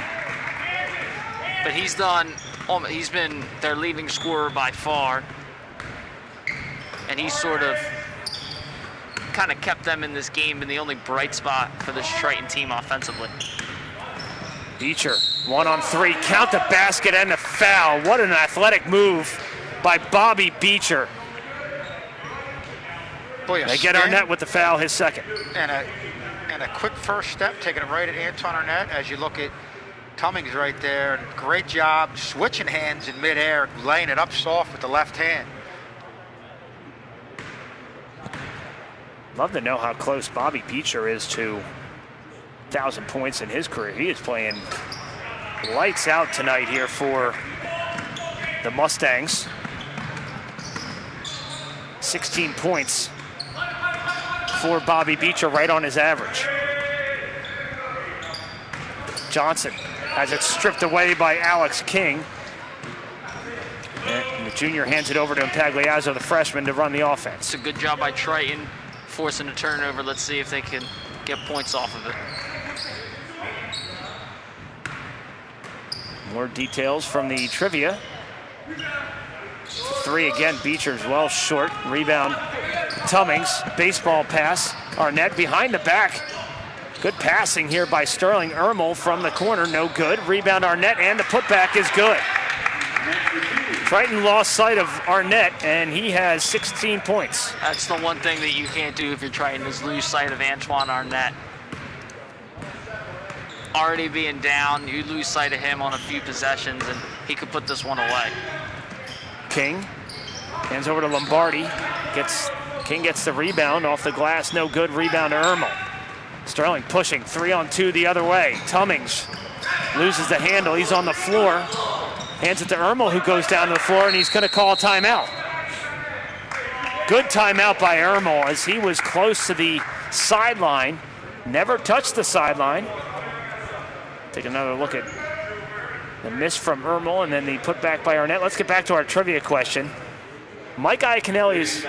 But he's been their leading scorer by far. And he's sort of kind of kept them in this game and the only bright spot for this Triton team offensively. Beecher, 1-on-3, count the basket and the foul. What an athletic move by Bobby Beecher. Boy, they get Arnett with the foul, his second. And a quick first step, taking it right at Antoine Arnett. As you look at Cummings right there, great job switching hands in midair, laying it up soft with the left hand. Love to know how close Bobby Beecher is to 1,000 points in his career. He is playing lights out tonight here for the Mustangs. 16 points for Bobby Beecher, right on his average. Johnson has it stripped away by Alex King. And the junior hands it over to Impagliazzo, the freshman, to run the offense. It's a good job by Triton, forcing a turnover. Let's see if they can get points off of it. More details from the trivia. Three again, Beecher's well short. Rebound, Cummings, baseball pass. Arnett behind the back. Good passing here by Sterling. Ermel from the corner, no good. Rebound Arnett, and the putback is good. Triton lost sight of Arnett, and he has 16 points. That's the one thing that you can't do if you're Triton, is lose sight of Antoine Arnett. Already being down, you lose sight of him on a few possessions, and he could put this one away. King hands over to Lombardi. King gets the rebound off the glass, no good. Rebound to Ermel. Sterling pushing, 3-on-2 the other way. Cummings loses the handle, he's on the floor. Hands it to Ermel, who goes down to the floor, and he's going to call a timeout. Good timeout by Ermel as he was close to the sideline. Never touched the sideline. Take another look at the miss from Ermel and then the putback by Arnett. Let's get back to our trivia question. Mike Iaconelli is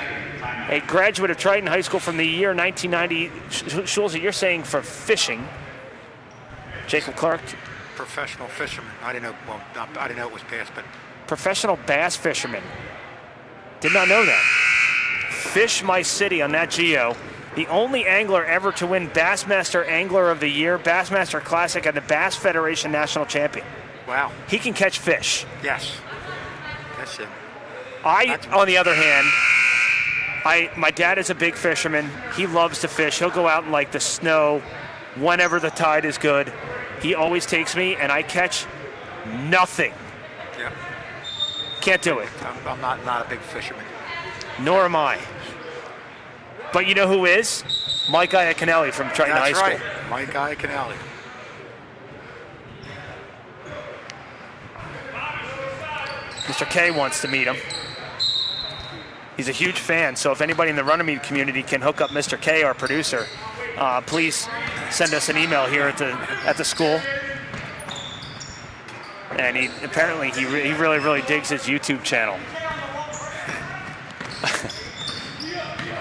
a graduate of Triton High School from the year 1990. Schulze, you're saying for fishing. Jacob Clark? Professional fisherman. I didn't know. Well, I didn't know it was past, but professional bass fisherman. Did not know that. Fish My City on Nat Geo. The only angler ever to win Bassmaster Angler of the Year, Bassmaster Classic, and the Bass Federation National Champion. Wow. He can catch fish. Yes. That's it. On the other hand, my dad is a big fisherman. He loves to fish. He'll go out in like the snow whenever the tide is good. He always takes me, and I catch nothing. Yeah. Can't do it. I'm not a big fisherman. Nor am I. But you know who is? Mike Iaconelli from Triton High School. That's right, Mike Iaconelli. Mr. K wants to meet him. He's a huge fan, so if anybody in the Runnymede community can hook up Mr. K, our producer, please send us an email here at the school. And he really digs his YouTube channel.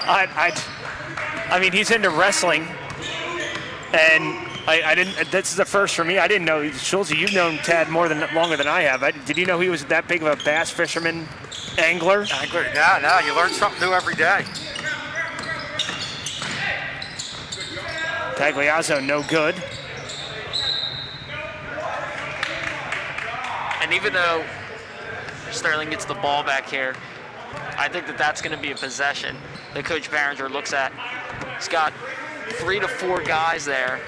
I mean, he's into wrestling, and I didn't. This is the first for me. I didn't know. Schulze, you've known Tad longer than I have. Did you know he was that big of a bass fisherman, angler? No, you learn something new every day. Tagliazzo, no good. And even though Sterling gets the ball back here, I think that's going to be a possession that Coach Barringer looks at. He's got 3 to 4 guys there.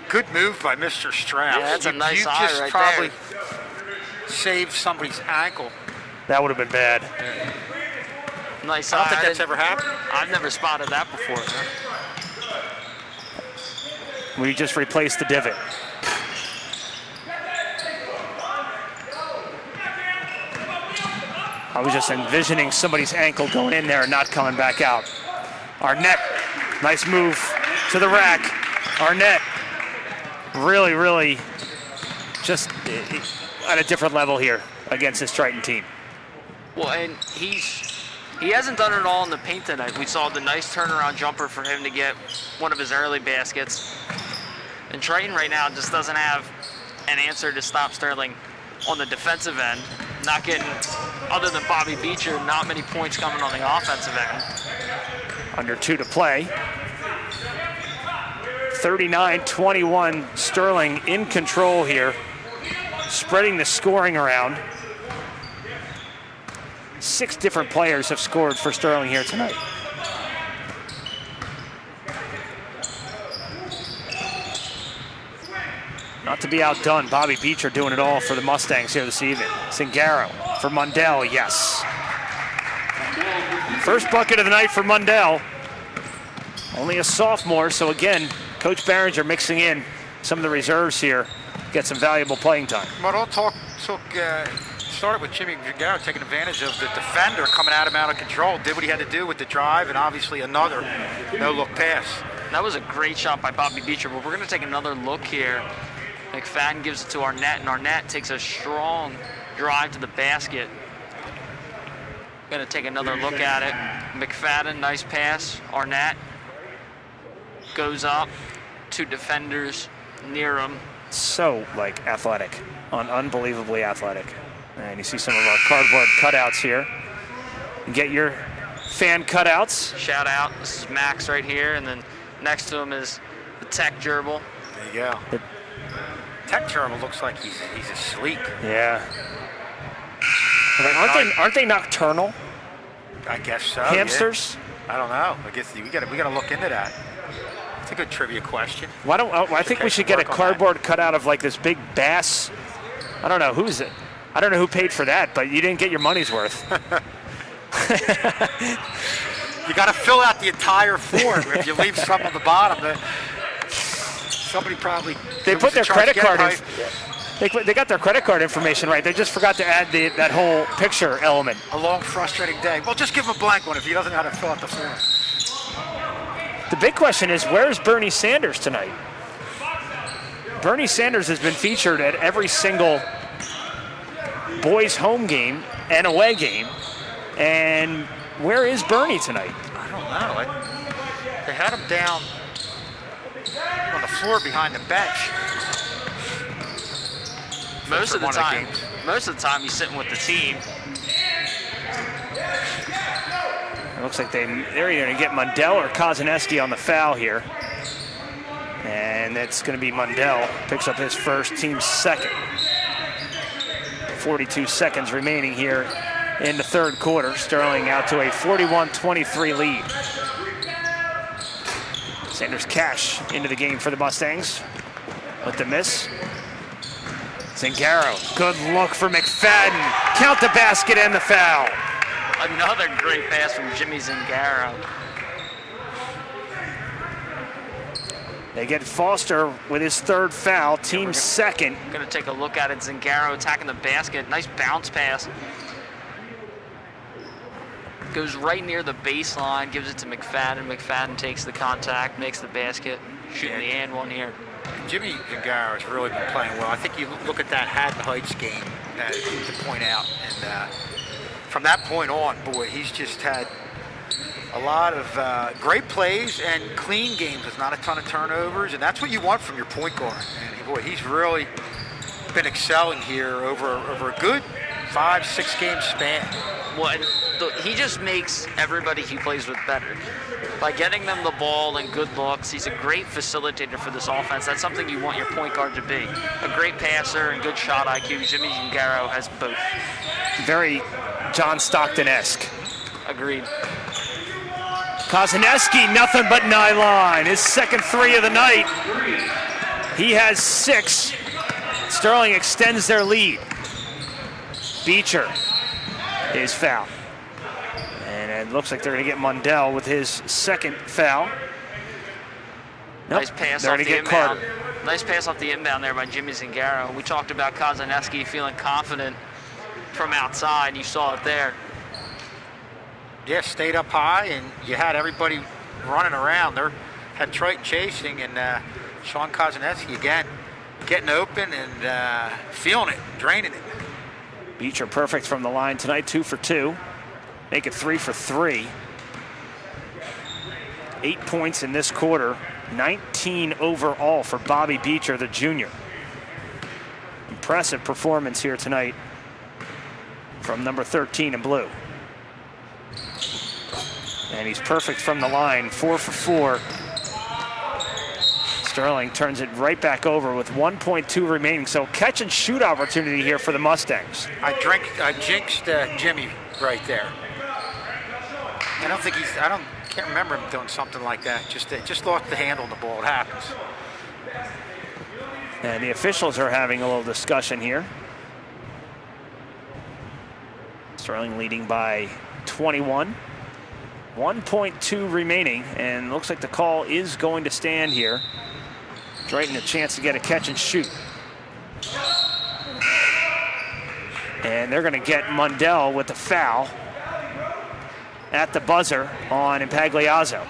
Good move by Mr. Strauss. Yeah, that's a nice eye just right probably there. Saved somebody's ankle. That would have been bad. Nice. I don't think that's ever happened. I've never spotted that before. We just replaced the divot. I was just envisioning somebody's ankle going in there and not coming back out. Arnett, nice move to the rack. Arnett, really, really just at a different level here against this Triton team. Well, and he hasn't done it all in the paint tonight. We saw the nice turnaround jumper for him to get one of his early baskets. And Triton right now just doesn't have an answer to stop Sterling on the defensive end. Not getting, other than Bobby Beecher, not many points coming on the offensive end. Under 2 to play. 39-21, Sterling in control here, spreading the scoring around. 6 different players have scored for Sterling here tonight. Not to be outdone, Bobby Beecher doing it all for the Mustangs here this evening. Zingaro for Mundell, yes. First bucket of the night for Mundell. Only a sophomore, so again, Coach Barringer mixing in some of the reserves here, get some valuable playing time. Mundell started with Jimmy Zingaro taking advantage of the defender coming at him out of control, did what he had to do with the drive, and obviously another no-look pass. That was a great shot by Bobby Beecher, but we're going to take another look here. McFadden gives it to Arnett, and Arnett takes a strong drive to the basket. Going to take another look at it. McFadden, nice pass. Arnett goes up, 2 defenders near him. So, athletic, unbelievably athletic. And you see some of our cardboard cutouts here. You get your fan cutouts. Shout out, this is Max right here, and then next to him is the Tech gerbil. There you go. The Tech gerbil looks like he's asleep. Yeah. Aren't they nocturnal? I guess so. Hamsters? Yeah. I don't know. I guess we gotta look into that. It's a good trivia question. I think we should get a cardboard cutout of this big bass. I don't know who's it. I don't know who paid for that, but you didn't get your money's worth. You got to fill out the entire form. If you leave some on the bottom, somebody probably they put their credit card. They got their credit card information right. They just forgot to add that whole picture element. A long, frustrating day. Well, just give him a blank one if he doesn't know how to fill out the form. The big question is, where's Bernie Sanders tonight? Bernie Sanders has been featured at every single boys' home game and away game. And where is Bernie tonight? I don't know. They had him down on the floor behind the bench. Most of the time he's sitting with the team. It looks like they're either going to get Mundell or Kozaneski on the foul here. And that's going to be Mundell. Picks up his first, team's second. 42 seconds remaining here in the third quarter. Sterling out to a 41-23 lead. Sanders Cash into the game for the Mustangs. With the miss. Zingaro, good look for McFadden. Count the basket and the foul. Another great pass from Jimmy Zingaro. They get Foster with his third foul, team second. Going to take a look at it. Zingaro attacking the basket. Nice bounce pass. Goes right near the baseline, gives it to McFadden. McFadden takes the contact, makes the basket, shooting the and one here. Jimmy Zingaro has really been playing well. I think you look at that Haddon Heights game to point out, and from that point on, boy, he's just had a lot of great plays and clean games. There's not a ton of turnovers, and that's what you want from your point guard. And boy, he's really been excelling here over a good 5-6 game span. Well, and he just makes everybody he plays with better. By getting them the ball and good looks, he's a great facilitator for this offense. That's something you want your point guard to be. A great passer and good shot IQ. Jimmy Zingaro has both. Very John Stockton-esque. Agreed. Kozaneski, nothing but nylon. His second three of the night. He has 6. Sterling extends their lead. Beecher is fouled. And And looks like they're going to get Mundell with his second foul. Nope, Nice pass they're off going to the get inbound. Carter. Nice pass off the inbound there by Jimmy Zingaro. We talked about Kozaneski feeling confident from outside. You saw it there. Yeah, stayed up high, and you had everybody running around. There had Triton chasing, and Sean Kozaneski again getting open and feeling it, draining it. Beecher perfect from the line tonight, 2 for 2. Make it 3 for 3. 8 points in this quarter, 19 overall for Bobby Beecher, the junior. Impressive performance here tonight from number 13 in blue. And he's perfect from the line, 4 for 4. Sterling turns it right back over with 1.2 remaining. So catch and shoot opportunity here for the Mustangs. I jinxed Jimmy right there. Can't remember him doing something like that. Just lost the handle on the ball. It happens. And the officials are having a little discussion here. Sterling leading by 21. 1.2 remaining, and looks like the call is going to stand here. Triton a chance to get a catch and shoot. And they're going to get Mundell with the foul at the buzzer on Impagliazzo.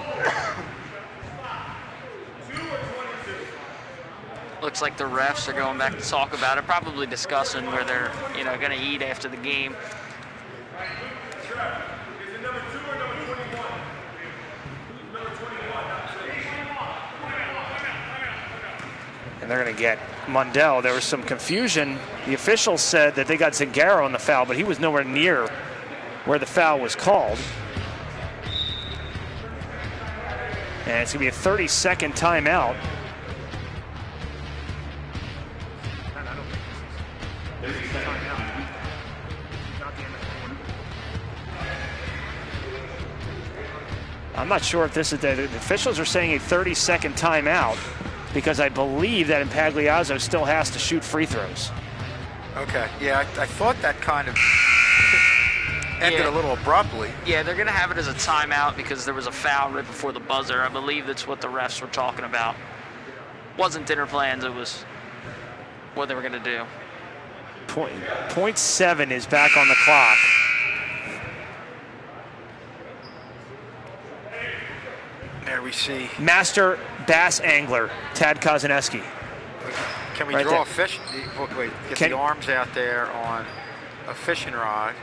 Looks like the refs are going back to talk about it, probably discussing where they're going to eat after the game. And they're going to get Mundell. There was some confusion. The officials said that they got Zingaro on the foul, but he was nowhere near where the foul was called. And it's going to be a 30-second timeout. I'm not sure if this is the officials are saying a 30-second timeout because I believe that Impagliazzo still has to shoot free throws. Okay, yeah, I thought that kind of ended a little abruptly. Yeah, they're going to have it as a timeout because there was a foul right before the buzzer. I believe that's what the refs were talking about. Wasn't dinner plans, it was what they were going to do. Point 7 is back on the clock. There we see. Master bass angler, Tad Kozaneski. Can we draw a fish? Wait, get the arms out there on a fishing rod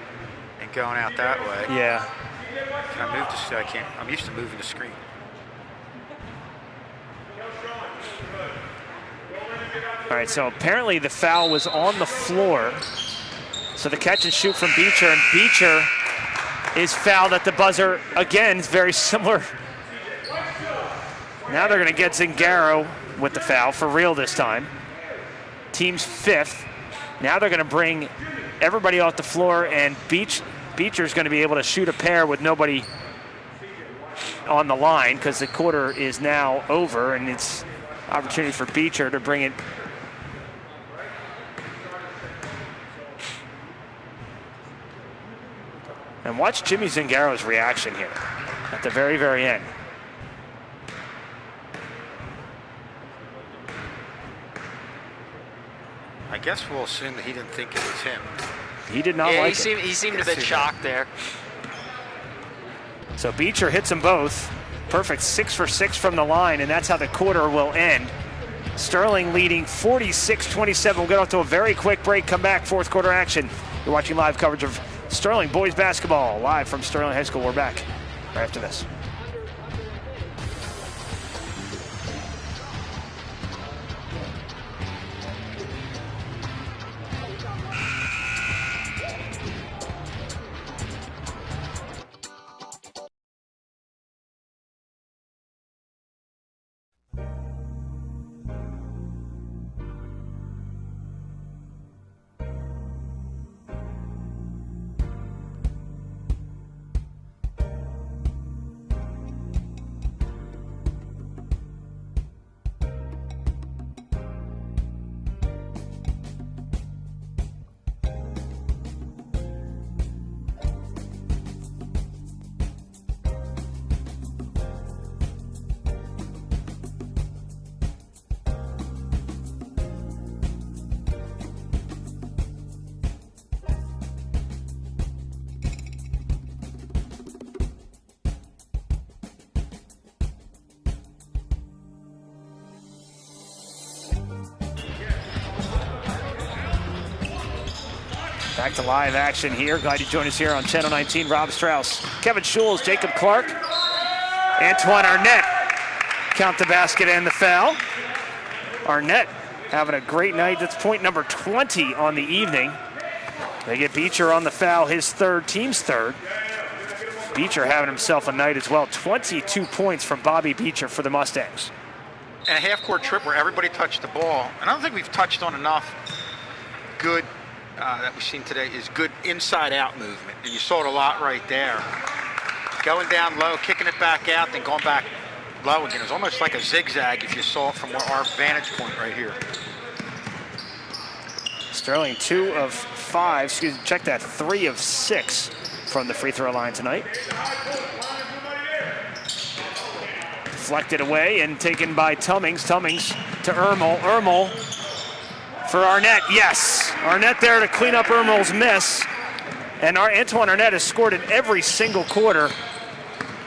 and going out that way. Yeah. Can I move this? I can't. I'm used to moving the screen. All right, so apparently the foul was on the floor. So the catch and shoot from Beecher, and Beecher is fouled at the buzzer. Again, it's very similar. Now they're going to get Zingaro with the foul for real this time. Team's 5th. Now they're going to bring everybody off the floor, and Beecher's going to be able to shoot a pair with nobody on the line because the quarter is now over, and it's opportunity for Beecher to bring it. And watch Jimmy Zingaro's reaction here at the very, very end. I guess we'll assume that he didn't think it was him. He did not like it. He seemed a bit shocked there. So Beecher hits them both. Perfect 6 for 6 from the line, and that's how the quarter will end. Sterling leading 46-27. We'll get off to a very quick break, come back, fourth quarter action. You're watching live coverage of Sterling boys basketball, live from Sterling High School. We're back right after this. Back to live action here. Glad you joined us here on Channel 19. Rob Strauss, Kevin Schulz, Jacob Clark, Antoine Arnett count the basket and the foul. Arnett having a great night. That's point number 20 on the evening. They get Beecher on the foul, his third, team's third. Beecher having himself a night as well. 22 points from Bobby Beecher for the Mustangs. And a half-court trip where everybody touched the ball. And I don't think we've touched on enough good that we've seen today is good inside-out movement. And you saw it a lot right there. Going down low, kicking it back out, then going back low again. It was almost like a zigzag if you saw it from our vantage point right here. Sterling 2 of 5, check that, 3 of 6 from the free throw line tonight. Deflected away and taken by Tummings. Tummings to Ermel. Ermel for Arnett, yes. Arnett there to clean up Ermel's miss. And Antoine Arnett has scored in every single quarter.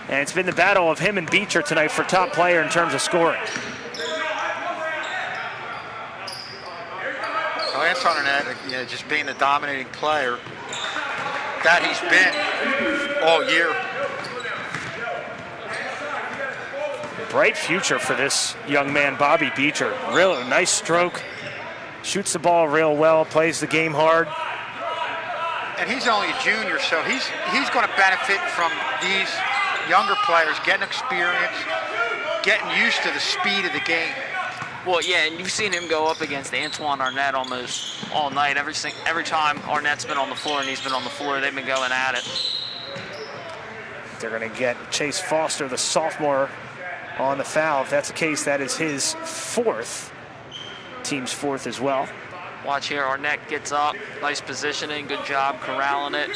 And it's been the battle of him and Beecher tonight for top player in terms of scoring. Well, Antoine Arnett, just being the dominating player that he's been all year. Bright future for this young man, Bobby Beecher. Real nice stroke, shoots the ball real well, plays the game hard. And he's only a junior, so he's going to benefit from these younger players getting experience, getting used to the speed of the game. Well, yeah, and you've seen him go up against Antoine Arnett almost all night. Every time Arnett's been on the floor and he's been on the floor, they've been going at it. They're going to get Chase Foster, the sophomore, on the foul. If that's the case, that is his fourth, team's fourth as well. Watch here, Arnett gets up, nice positioning, good job corralling it,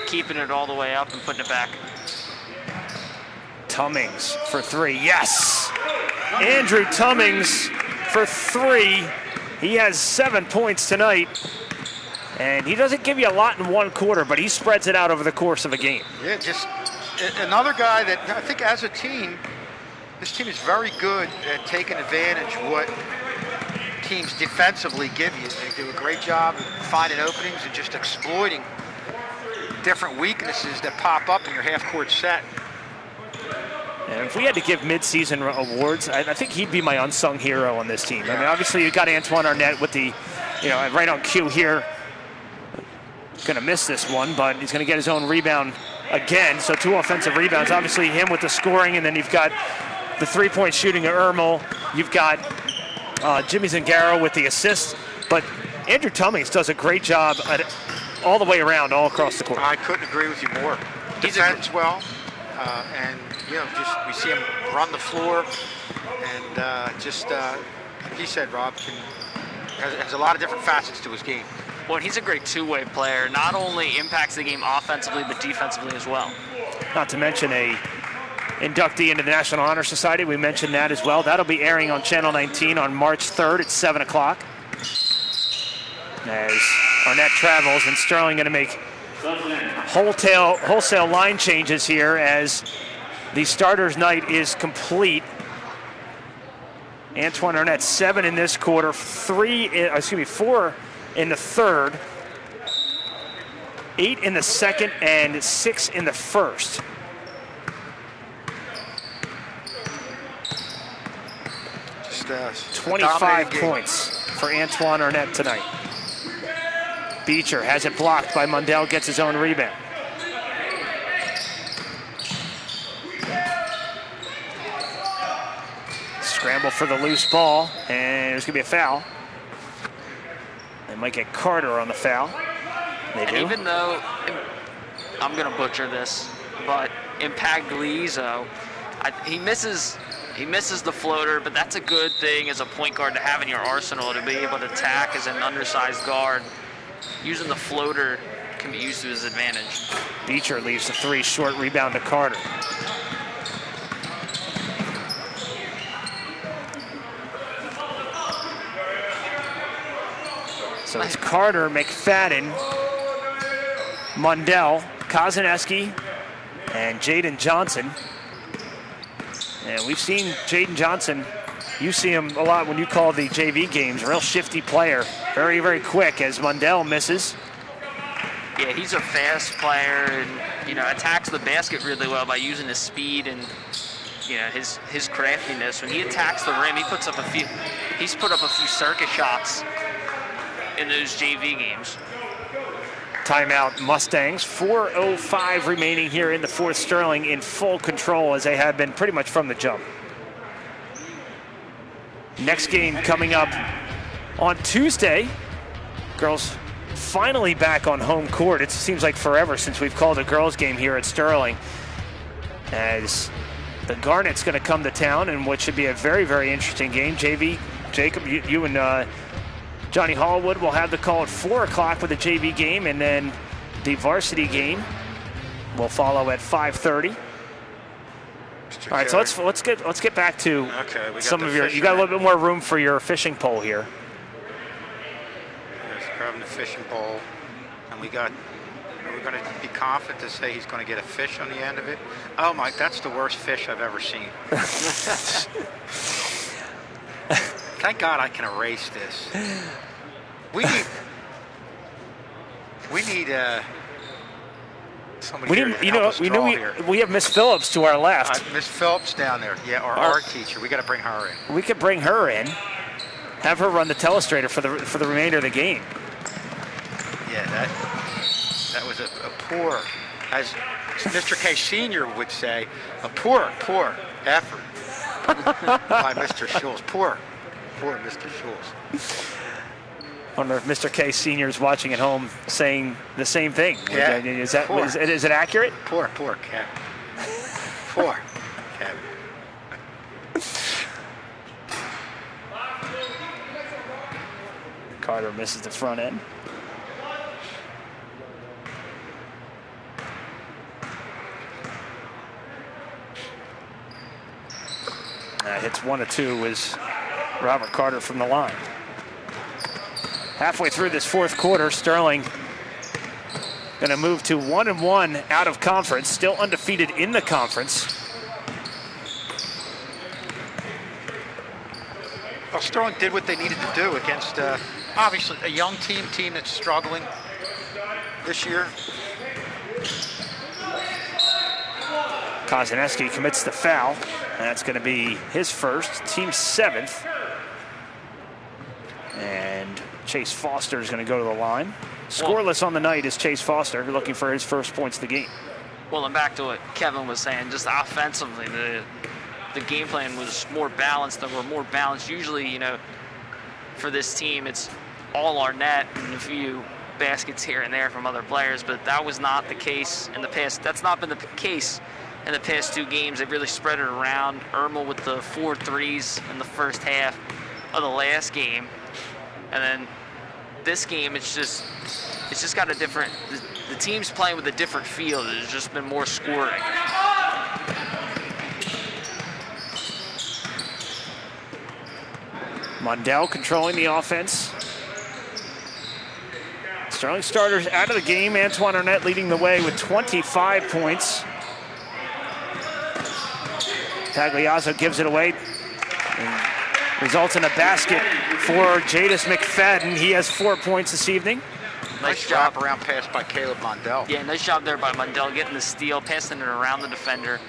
keeping it all the way up and putting it back. Tummings for 3, yes! Andrew Tummings for 3. He has 7 points tonight. And he doesn't give you a lot in one quarter, but he spreads it out over the course of a game. Yeah, just another guy that I think as a team, this team is very good at taking advantage of what teams defensively give you. They do a great job of finding openings and just exploiting different weaknesses that pop up in your half-court set. And if we had to give mid-season awards, I think he'd be my unsung hero on this team. I mean, obviously you got Antoine Arnett with the, right on cue here. Going to miss this one, but he's going to get his own rebound again. So 2 offensive rebounds. Obviously him with the scoring, and then you've got the 3-point shooting of Ermel. You've got Jimmy Zangaro with the assist. But Andrew Tummings does a great job all the way around, all across the court. I couldn't agree with you more. He defends well, and we see him run the floor, and he said, Rob, has a lot of different facets to his game. Well, he's a great two-way player. Not only impacts the game offensively, but defensively as well. Not to mention a inductee into the National Honor Society. We mentioned that as well. That'll be airing on Channel 19 on March 3rd at 7 o'clock. As Arnett travels, and Sterling going to make wholesale line changes here as the starters' night is complete. Antoine Arnett, 7 in this quarter, 4 in the third, 8 in the second, and 6 in the first. Just 25 points for Antoine Arnett tonight. Beecher has it blocked by Mundell, gets his own rebound. Scramble for the loose ball, and there's going to be a foul. They might get Carter on the foul. They do. And even though, I'm going to butcher this, but Impagliazzo, he misses the floater, but that's a good thing as a point guard to have in your arsenal, to be able to attack as an undersized guard. Using the floater can be used to his advantage. Beecher leaves the 3, short rebound to Carter. So it's Carter, McFadden, Mundell, Kozaneski, and Jaden Johnson. And we've seen Jaden Johnson. You see him a lot when you call the JV games. Real shifty player. Very, very quick as Mundell misses. Yeah, he's a fast player and, you know, attacks the basket really well by using his speed and, you know, his craftiness. When he attacks the rim, he's put up a few circus shots in those JV games. Timeout Mustangs. 4:05 remaining here in the fourth. Sterling in full control as they have been pretty much from the jump. Next game coming up on Tuesday. Girls finally back on home court. It seems like forever since we've called a girls game here at Sterling. As the Garnet's going to come to town in what should be a very, very interesting game. JV, Jacob, you and Johnny Hollywood will have the call at 4 o'clock for the JV game, and then the varsity game will follow at 5:30. All right, so let's get back to some of your. You got a little bit more room for your fishing pole here. Yes, grabbing the fishing pole, and we got. Are we going to be confident to say he's going to get a fish on the end of it? Oh my, that's the worst fish I've ever seen. Thank God I can erase this. We need somebody here to help us draw here. We have Miss Phillips to our left. Miss Phillips down there, yeah, our art teacher. We got to bring her in. We could bring her in, have her run the telestrator for the remainder of the game. Yeah, that was a poor, as Mr. K Sr. would say, a poor effort by Mr. Schultz. Poor Mr. Schultz. I wonder if Mr. K Sr. is watching at home saying the same thing. Yeah. Is it accurate? Poor Kevin. Poor Kevin. Carter misses the front end. Hits 1 of 2 is Robert Carter from the line. Halfway through this fourth quarter, Sterling going to move to 1-1 out of conference, still undefeated in the conference. Well, Sterling did what they needed to do against, obviously, a young team that's struggling this year. Kozaneski commits the foul. That's going to be his first, team 7th. And Chase Foster is going to go to the line. Scoreless on the night is Chase Foster, looking for his first points of the game. Well, and back to what Kevin was saying, just offensively, the game plan was more balanced. They were more balanced. Usually, you know, for this team, it's all Arnett and a few baskets here and there from other players, but that was not the case in the past. That's not been the case in the past 2 games. They've really spread it around. Irma with the 4 threes in the first half of the last game. And then this game, it's just got a different, the team's playing with a different feel. There's just been more scoring. Mundell controlling the offense. Sterling starters out of the game. Antoine Arnett leading the way with 25 points. Tagliazzo gives it away. And results in a basket for Jadis McFadden. He has 4 points this evening. Nice job around pass by Caleb Mundell. Yeah, nice job there by Mundell, getting the steal, passing it around the defender.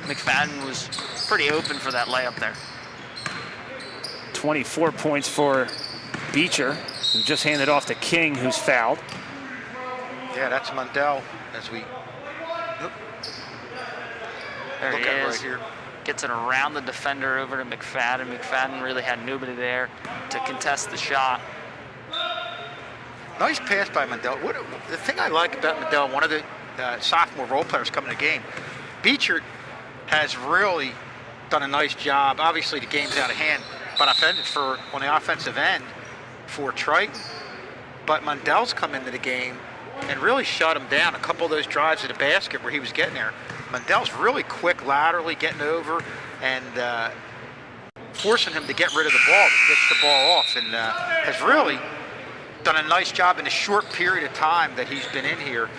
McFadden was pretty open for that layup there. 24 points for Beecher, who just handed off to King, who's fouled. Yeah, that's Mundell as we there look he at is. right here. Gets it around the defender over to McFadden. McFadden really had nobody there to contest the shot. Nice pass by Mundell. The thing I like about Mundell, one of the sophomore role players coming to the game, Beecher has really done a nice job. Obviously, the game's out of hand, but on the offensive end for Triton. But Mundell's come into the game and really shut him down. A couple of those drives to the basket where he was getting there. Mundell's really quick laterally, getting over and forcing him to get rid of the ball, to ditch the ball off, and has really done a nice job in a short period of time that he's been in here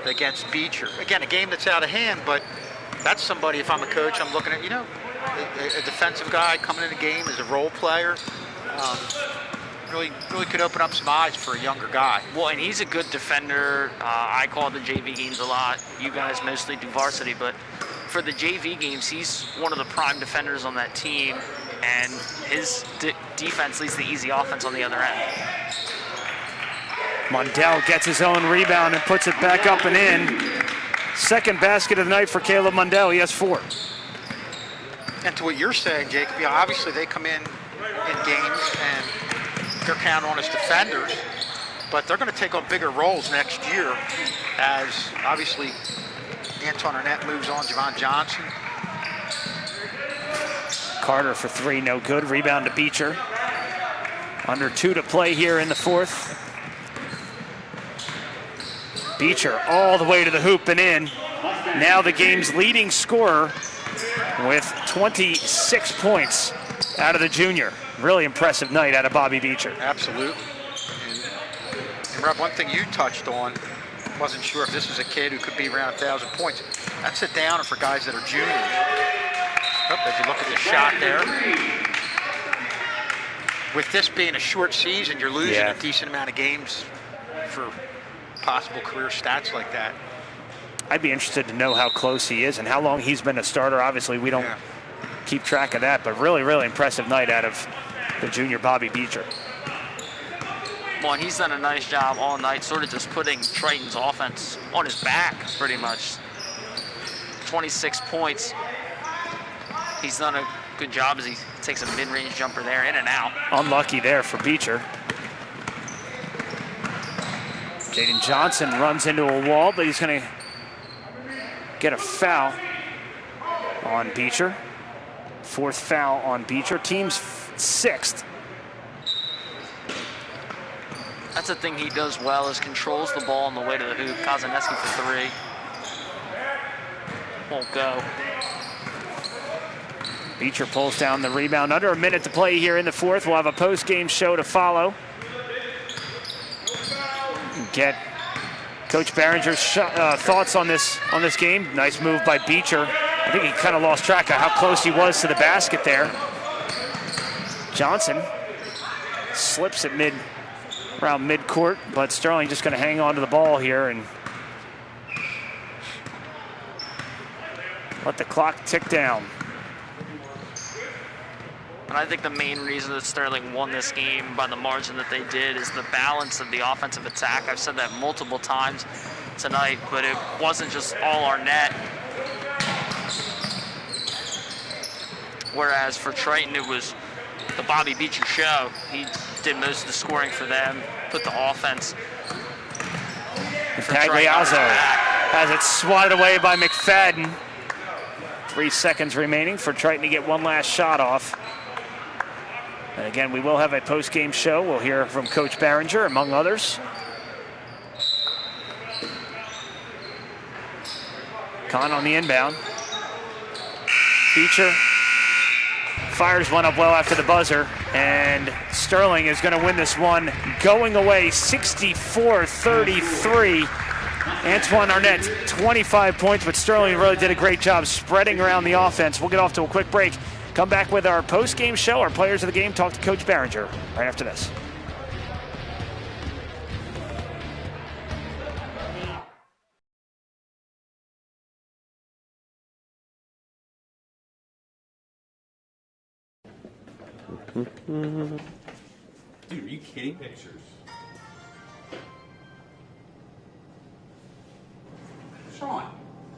against Beecher. Again, a game that's out of hand, but that's somebody, if I'm a coach, I'm looking at, a defensive guy coming in the game as a role player. Really could open up some eyes for a younger guy. Well, and he's a good defender. I call the JV games a lot. You guys mostly do varsity, but for the JV games, he's one of the prime defenders on that team, and his defense leads the easy offense on the other end. Mundell gets his own rebound and puts it back up and in. Second basket of the night for Caleb Mundell. He has 4. And to what you're saying, Jacob, obviously they come in games and they're counted on as defenders, but they're going to take on bigger roles next year as obviously Antoine Arnett moves on, Javon Johnson. Carter for 3, no good. Rebound to Beecher. Under 2 to play here in the 4th. Beecher all the way to the hoop and in. Now the game's leading scorer with 26 points out of the junior. Really impressive night out of Bobby Beecher. Absolutely. And Rob, one thing you touched on, wasn't sure if this was a kid who could be around 1,000 points. That's a downer for guys that are juniors. As you look at the shot there. With this being a short season, you're losing a decent amount of games for possible career stats like that. I'd be interested to know how close he is and how long he's been a starter. Obviously, we don't keep track of that, but really, really impressive night out of the junior Bobby Beecher. Well, and he's done a nice job all night, sort of just putting Triton's offense on his back, pretty much. 26 points. He's done a good job as he takes a mid-range jumper there, in and out. Unlucky there for Beecher. Jaden Johnson runs into a wall, but he's going to get a foul on Beecher. 4th foul on Beecher. Team's 6th. That's the thing he does well, is controls the ball on the way to the hoop. Kozaneski for 3. Won't go. Beecher pulls down the rebound. Under a minute to play here in the 4th. We'll have a post-game show to follow. Get Coach Behringer's thoughts on this game. Nice move by Beecher. I think he kind of lost track of how close he was to the basket there. Johnson slips it around mid-court, but Sterling just going to hang on to the ball here and let the clock tick down. And I think the main reason that Sterling won this game by the margin that they did is the balance of the offensive attack. I've said that multiple times tonight, but it wasn't just all Arnett. Whereas for Triton, it was the Bobby Beecher show. He did most of the scoring for them, put the offense. Tagliazzo has it swatted away by McFadden. 3 seconds remaining for Triton to get one last shot off. And again, we will have a post-game show. We'll hear from Coach Behringer, among others. Kahn on the inbound. Beecher fires one up well after the buzzer, and Sterling is going to win this one, going away 64-33. Antoine Arnett, 25 points, but Sterling really did a great job spreading around the offense. We'll get off to a quick break. Come back with our post-game show, our players of the game, talk to Coach Behringer right after this. Dude, are you kidding? Pictures. Sean,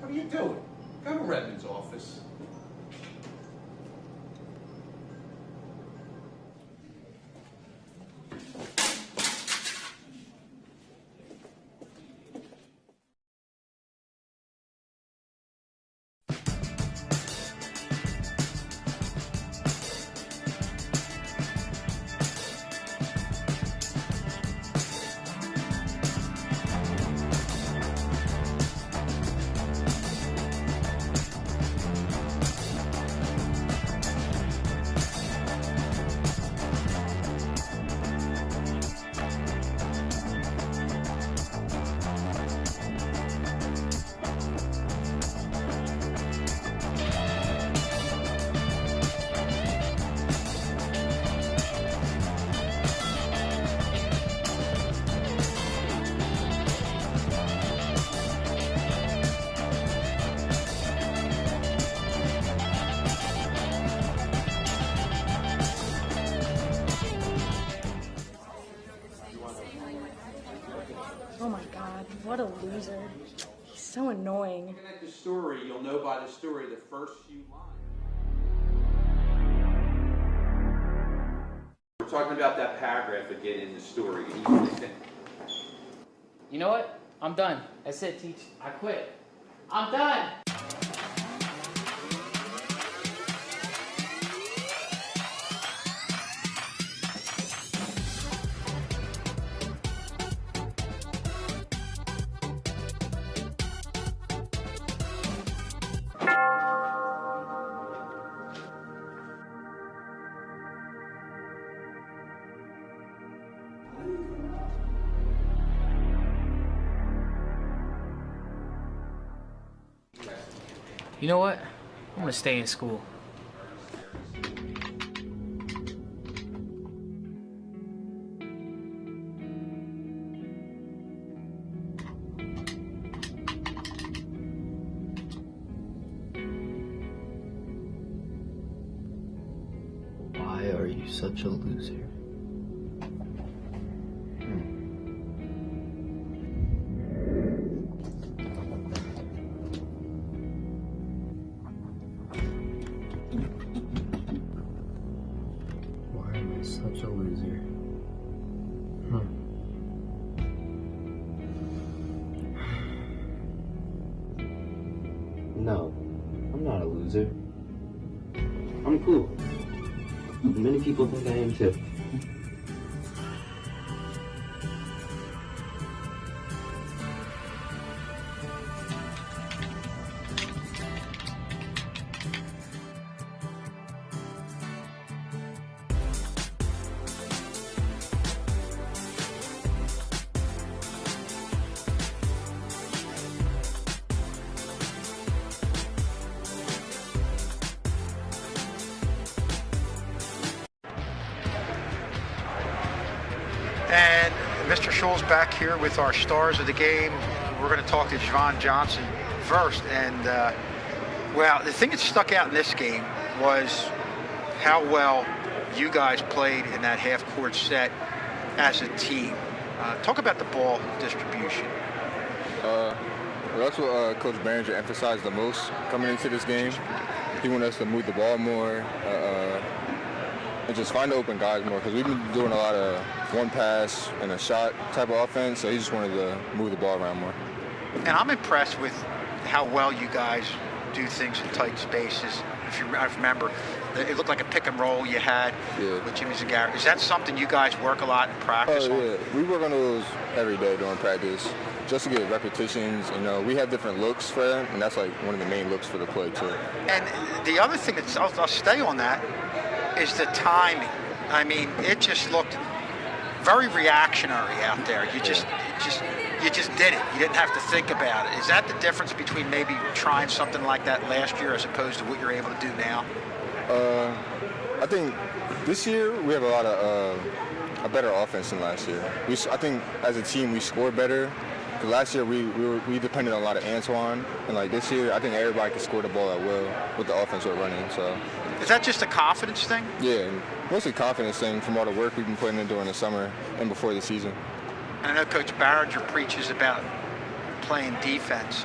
what are you doing? Go to Redmond's office. Oh my God, what a loser. He's so annoying. Looking at the story, you'll know by the story the first few lines. We're talking about that paragraph again in the story. You know what? I'm done. That's it, Teach. I quit. I'm done. You know what? I'm gonna stay in school. Why are you such a loser? Such a loser. No, I'm not a loser. I'm cool. Many people think I am too. And Mr. Schul's back here with our stars of the game. We're going to talk to Javon Johnson first. And, well, the thing that stuck out in this game was how well you guys played in that half-court set as a team. Talk about the ball distribution. Well, that's what Coach Behringer emphasized the most coming into this game. He wanted us to move the ball more and just find the open guys more, because we've been doing a lot of one pass and a shot type of offense, so he just wanted to move the ball around more. And I'm impressed with how well you guys do things in tight spaces. I remember, it looked like a pick and roll you had with Jimmy Zagara. Is that something you guys work a lot in practice on? Yeah, we work on those every day during practice, just to get repetitions. You know, we have different looks for them, and that's like one of the main looks for the play too. And the other thing that's, I'll stay on that, is the timing. I mean, it just looked very reactionary out there. You just did it. You didn't have to think about it. Is that the difference between maybe trying something like that last year as opposed to what you're able to do now? I think this year we have a better offense than last year. I think as a team we scored better. Because last year we depended on a lot of Antoine, and like this year I think everybody can score the ball at will with the offense we're running. So. Is that just a confidence thing? Yeah, mostly confidence thing from all the work we've been putting in during the summer and before the season. And I know Coach Behringer preaches about playing defense.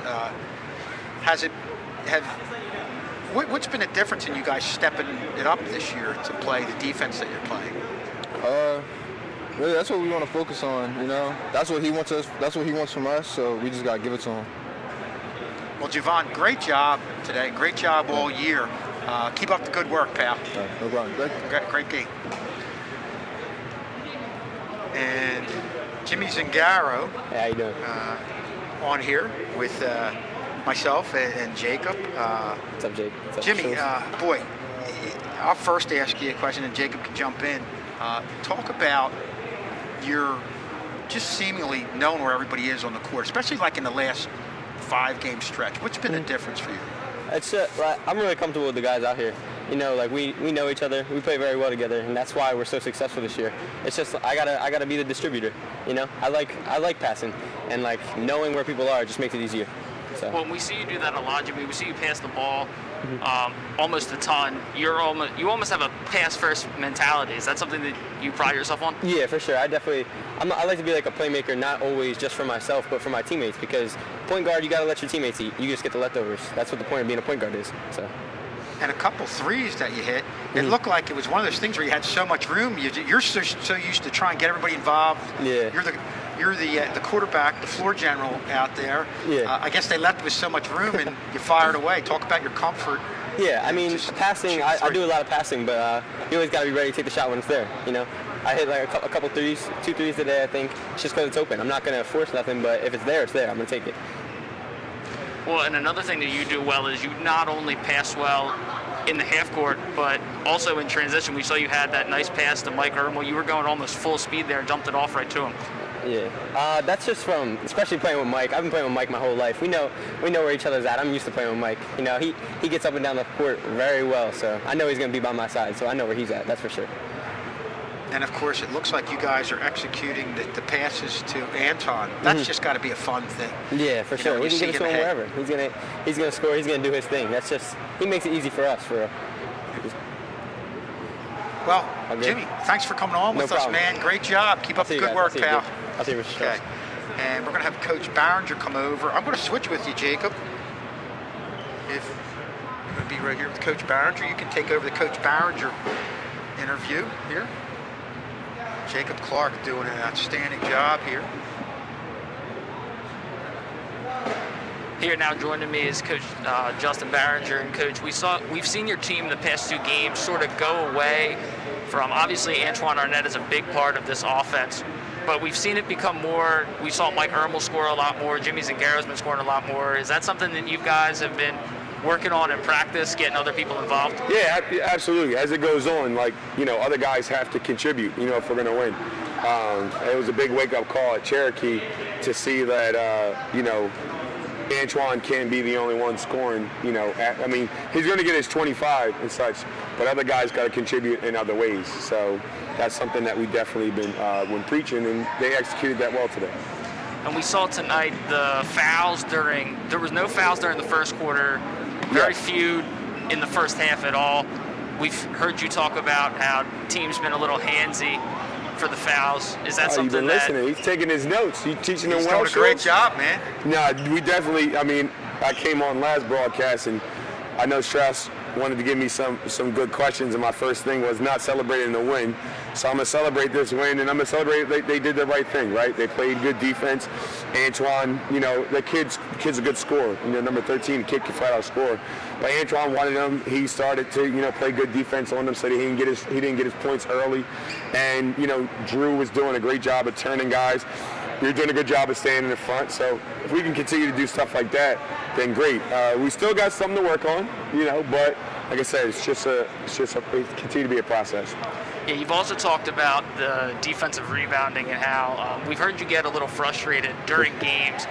What's been the difference in you guys stepping it up this year to play the defense that you're playing? Really, that's what we want to focus on. You know, that's what he wants us. That's what he wants from us. So we just gotta give it to him. Well, Javon, great job today. Great job all year. Keep up the good work, pal. No problem. Great game. And Jimmy Zingaro. How you doing? On here with myself and Jacob. What's up, Jake? What's up, Jimmy, boy, I'll first ask you a question, and Jacob can jump in. Talk about your just seemingly knowing where everybody is on the court, especially like in the last 5-game stretch. What's been the difference for you? It's I'm really comfortable with the guys out here. You know, like we know each other. We play very well together, and that's why we're so successful this year. It's just I gotta be the distributor. You know, I like passing, and like knowing where people are just makes it easier. So. Well, we see you do that a lot, Jimmy. We see you pass the ball almost a ton. You almost have a pass-first mentality. Is that something that you pride yourself on? Yeah, for sure. I like to be like a playmaker, not always just for myself, but for my teammates. Because point guard, you got to let your teammates eat. You just get the leftovers. That's what the point of being a point guard is. So. And a couple threes that you hit, it looked like it was one of those things where you had so much room. You're so used to trying to get everybody involved. Yeah. You're the quarterback, the floor general out there. Yeah. I guess they left with so much room and you fired away. Talk about your comfort. Yeah, I mean, passing, I do a lot of passing, but you always got to be ready to take the shot when it's there, you know. I hit like a couple threes, 2 threes today, I think. It's just because it's open. I'm not going to force nothing, but if it's there, it's there. I'm going to take it. Well, and another thing that you do well is you not only pass well in the half court, but also in transition. We saw you had that nice pass to Mike Ermel. You were going almost full speed there and dumped it off right to him. Yeah, that's just from, especially playing with Mike. I've been playing with Mike my whole life. We know where each other's at. I'm used to playing with Mike. You know, he gets up and down the court very well, so I know he's going to be by my side, so I know where he's at, that's for sure. And of course, it looks like you guys are executing the passes to Anton. That's just got to be a fun thing. Yeah, for sure. We can give it to him wherever. He's gonna score. He's gonna do his thing. That's just, he makes it easy for us. Well, Jimmy, thanks for coming on with us, man. Great job. Keep up the good work, pal. I'll see you, Mr. Strauss. Okay. And we're gonna have Coach Barringer come over. I'm gonna switch with you, Jacob. If you're gonna be right here with Coach Barringer, you can take over the Coach Barringer interview here. Jacob Clark doing an outstanding job here. Here now joining me is Coach Justin Barringer. And Coach, we've seen your team in the past 2 games sort of go away from, obviously Antoine Arnett is a big part of this offense, but we've seen it become more, we saw Mike Ermel score a lot more, Jimmy Zangaro's been scoring a lot more. Is that something that you guys have been working on in practice, getting other people involved? Yeah, absolutely. As it goes on, like, you know, other guys have to contribute, you know, if we're going to win. It was a big wake-up call at Cherokee to see that, you know, Antoine can't be the only one scoring, you know. I mean, he's going to get his 25 and such, but other guys got to contribute in other ways. So that's something that we definitely been preaching, and they executed that well today. And we saw tonight the fouls there was no fouls during the first quarter, very few in the first half at all. We've heard you talk about how team's been a little handsy for the fouls. Is that something you've been listening? He's taking his notes. He's teaching them well. He's doing a great job, man. No, we definitely, I mean, I came on last broadcast, and I know Strauss wanted to give me some good questions, and my first thing was not celebrating the win. So I'm going to celebrate this win, and I'm going to celebrate they did the right thing, right? They played good defense. Antoine, you know, the kid's a good scorer. You know, number 13, the kid can flat out score. But Antoine wanted him. He started to, you know, play good defense on them so that he didn't get his points early. And, you know, Drew was doing a great job of turning guys. You're doing a good job of staying in the front. So if we can continue to do stuff like that, then great. We still got something to work on, you know, but like I said, it continue to be a process. Yeah, you've also talked about the defensive rebounding and how we've heard you get a little frustrated during games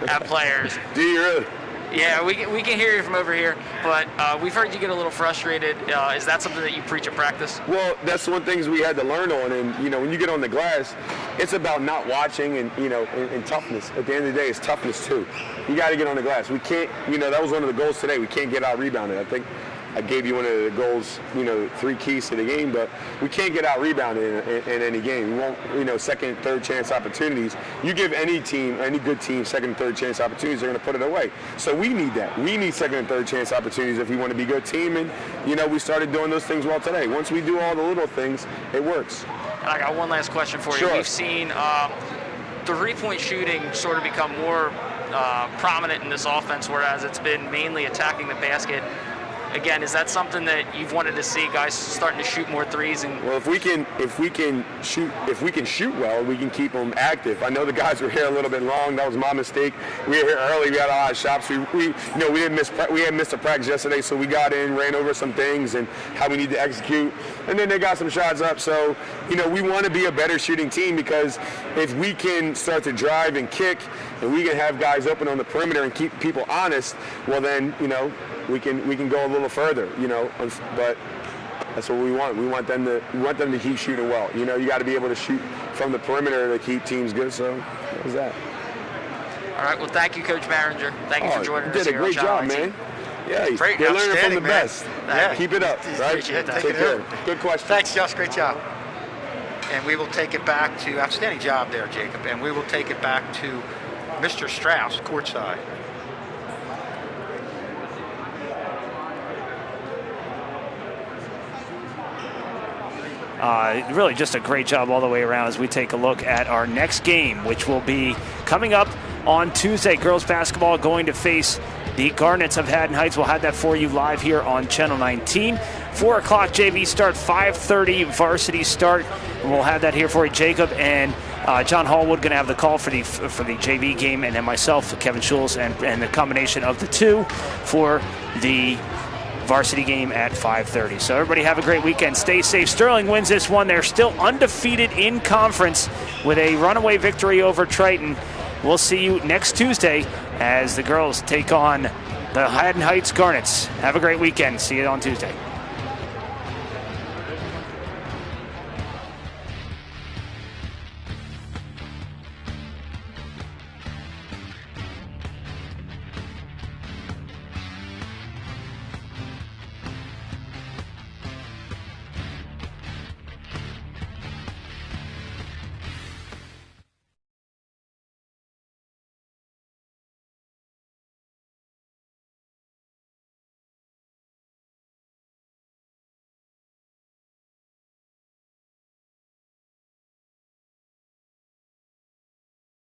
at players. Do you really? Yeah, we can hear you from over here, but we've heard you get a little frustrated. Is that something that you preach at practice? Well, that's one of the things we had to learn on, and you know, when you get on the glass, it's about not watching and, you know, and toughness. At the end of the day, it's toughness too. You got to get on the glass. We can't, you know, that was one of the goals today. We can't get out rebounded. I think I gave you one of the goals, you know, 3 keys to the game, but we can't get out rebounded in any game. We won't, you know, second, third chance opportunities. You give any team, any good team, second and third chance opportunities, they're going to put it away. So we need that. We need second and third chance opportunities if we want to be a good team. And, you know, we started doing those things well today. Once we do all the little things, it works. And I got one last question for you. Sure. We've seen the 3-point shooting sort of become more prominent in this offense, whereas it's been mainly attacking the basket. Again, is that something that you've wanted to see, guys starting to shoot more threes? And well, if we can shoot well, we can keep them active. I know the guys were here a little bit long. That was my mistake. We were here early. We had a lot of shots. We hadn't missed a practice yesterday, so we got in, ran over some things and how we need to execute, and then they got some shots up. So, you know, we want to be a better shooting team, because if we can start to drive and kick, and we can have guys open on the perimeter and keep people honest, well then, you know, we can go a little further, you know. But that's what we want. We want them to keep shooting well. You know, you got to be able to shoot from the perimeter to keep teams good. So that was that. All right. Well, thank you, Coach Barringer. Thank you for joining us. You did a great job, man. Yeah, Great, they're learning from the man. best. Yeah. Keep it up, right? Take Take care. Good question. Thanks, Josh. Great job. And we will take it back to, outstanding job there, Jacob. And we will take it back to Mr. Strauss, courtside. Really just a great job all the way around as we take a look at our next game, which will be coming up on Tuesday. Girls basketball going to face the Garnets of Haddon Heights. We'll have that for you live here on Channel 19. 4 o'clock JV start, 5:30 varsity start. And we'll have that here for you. Jacob and John Hallwood going to have the call for the JV game, and then myself, Kevin Schulz, and the combination of the two for the varsity game at 5:30. So everybody have a great weekend. Stay safe. Sterling wins this one. They're still undefeated in conference with a runaway victory over Triton. We'll see you next Tuesday as the girls take on the Haddon Heights Garnets. Have a great weekend. See you on Tuesday.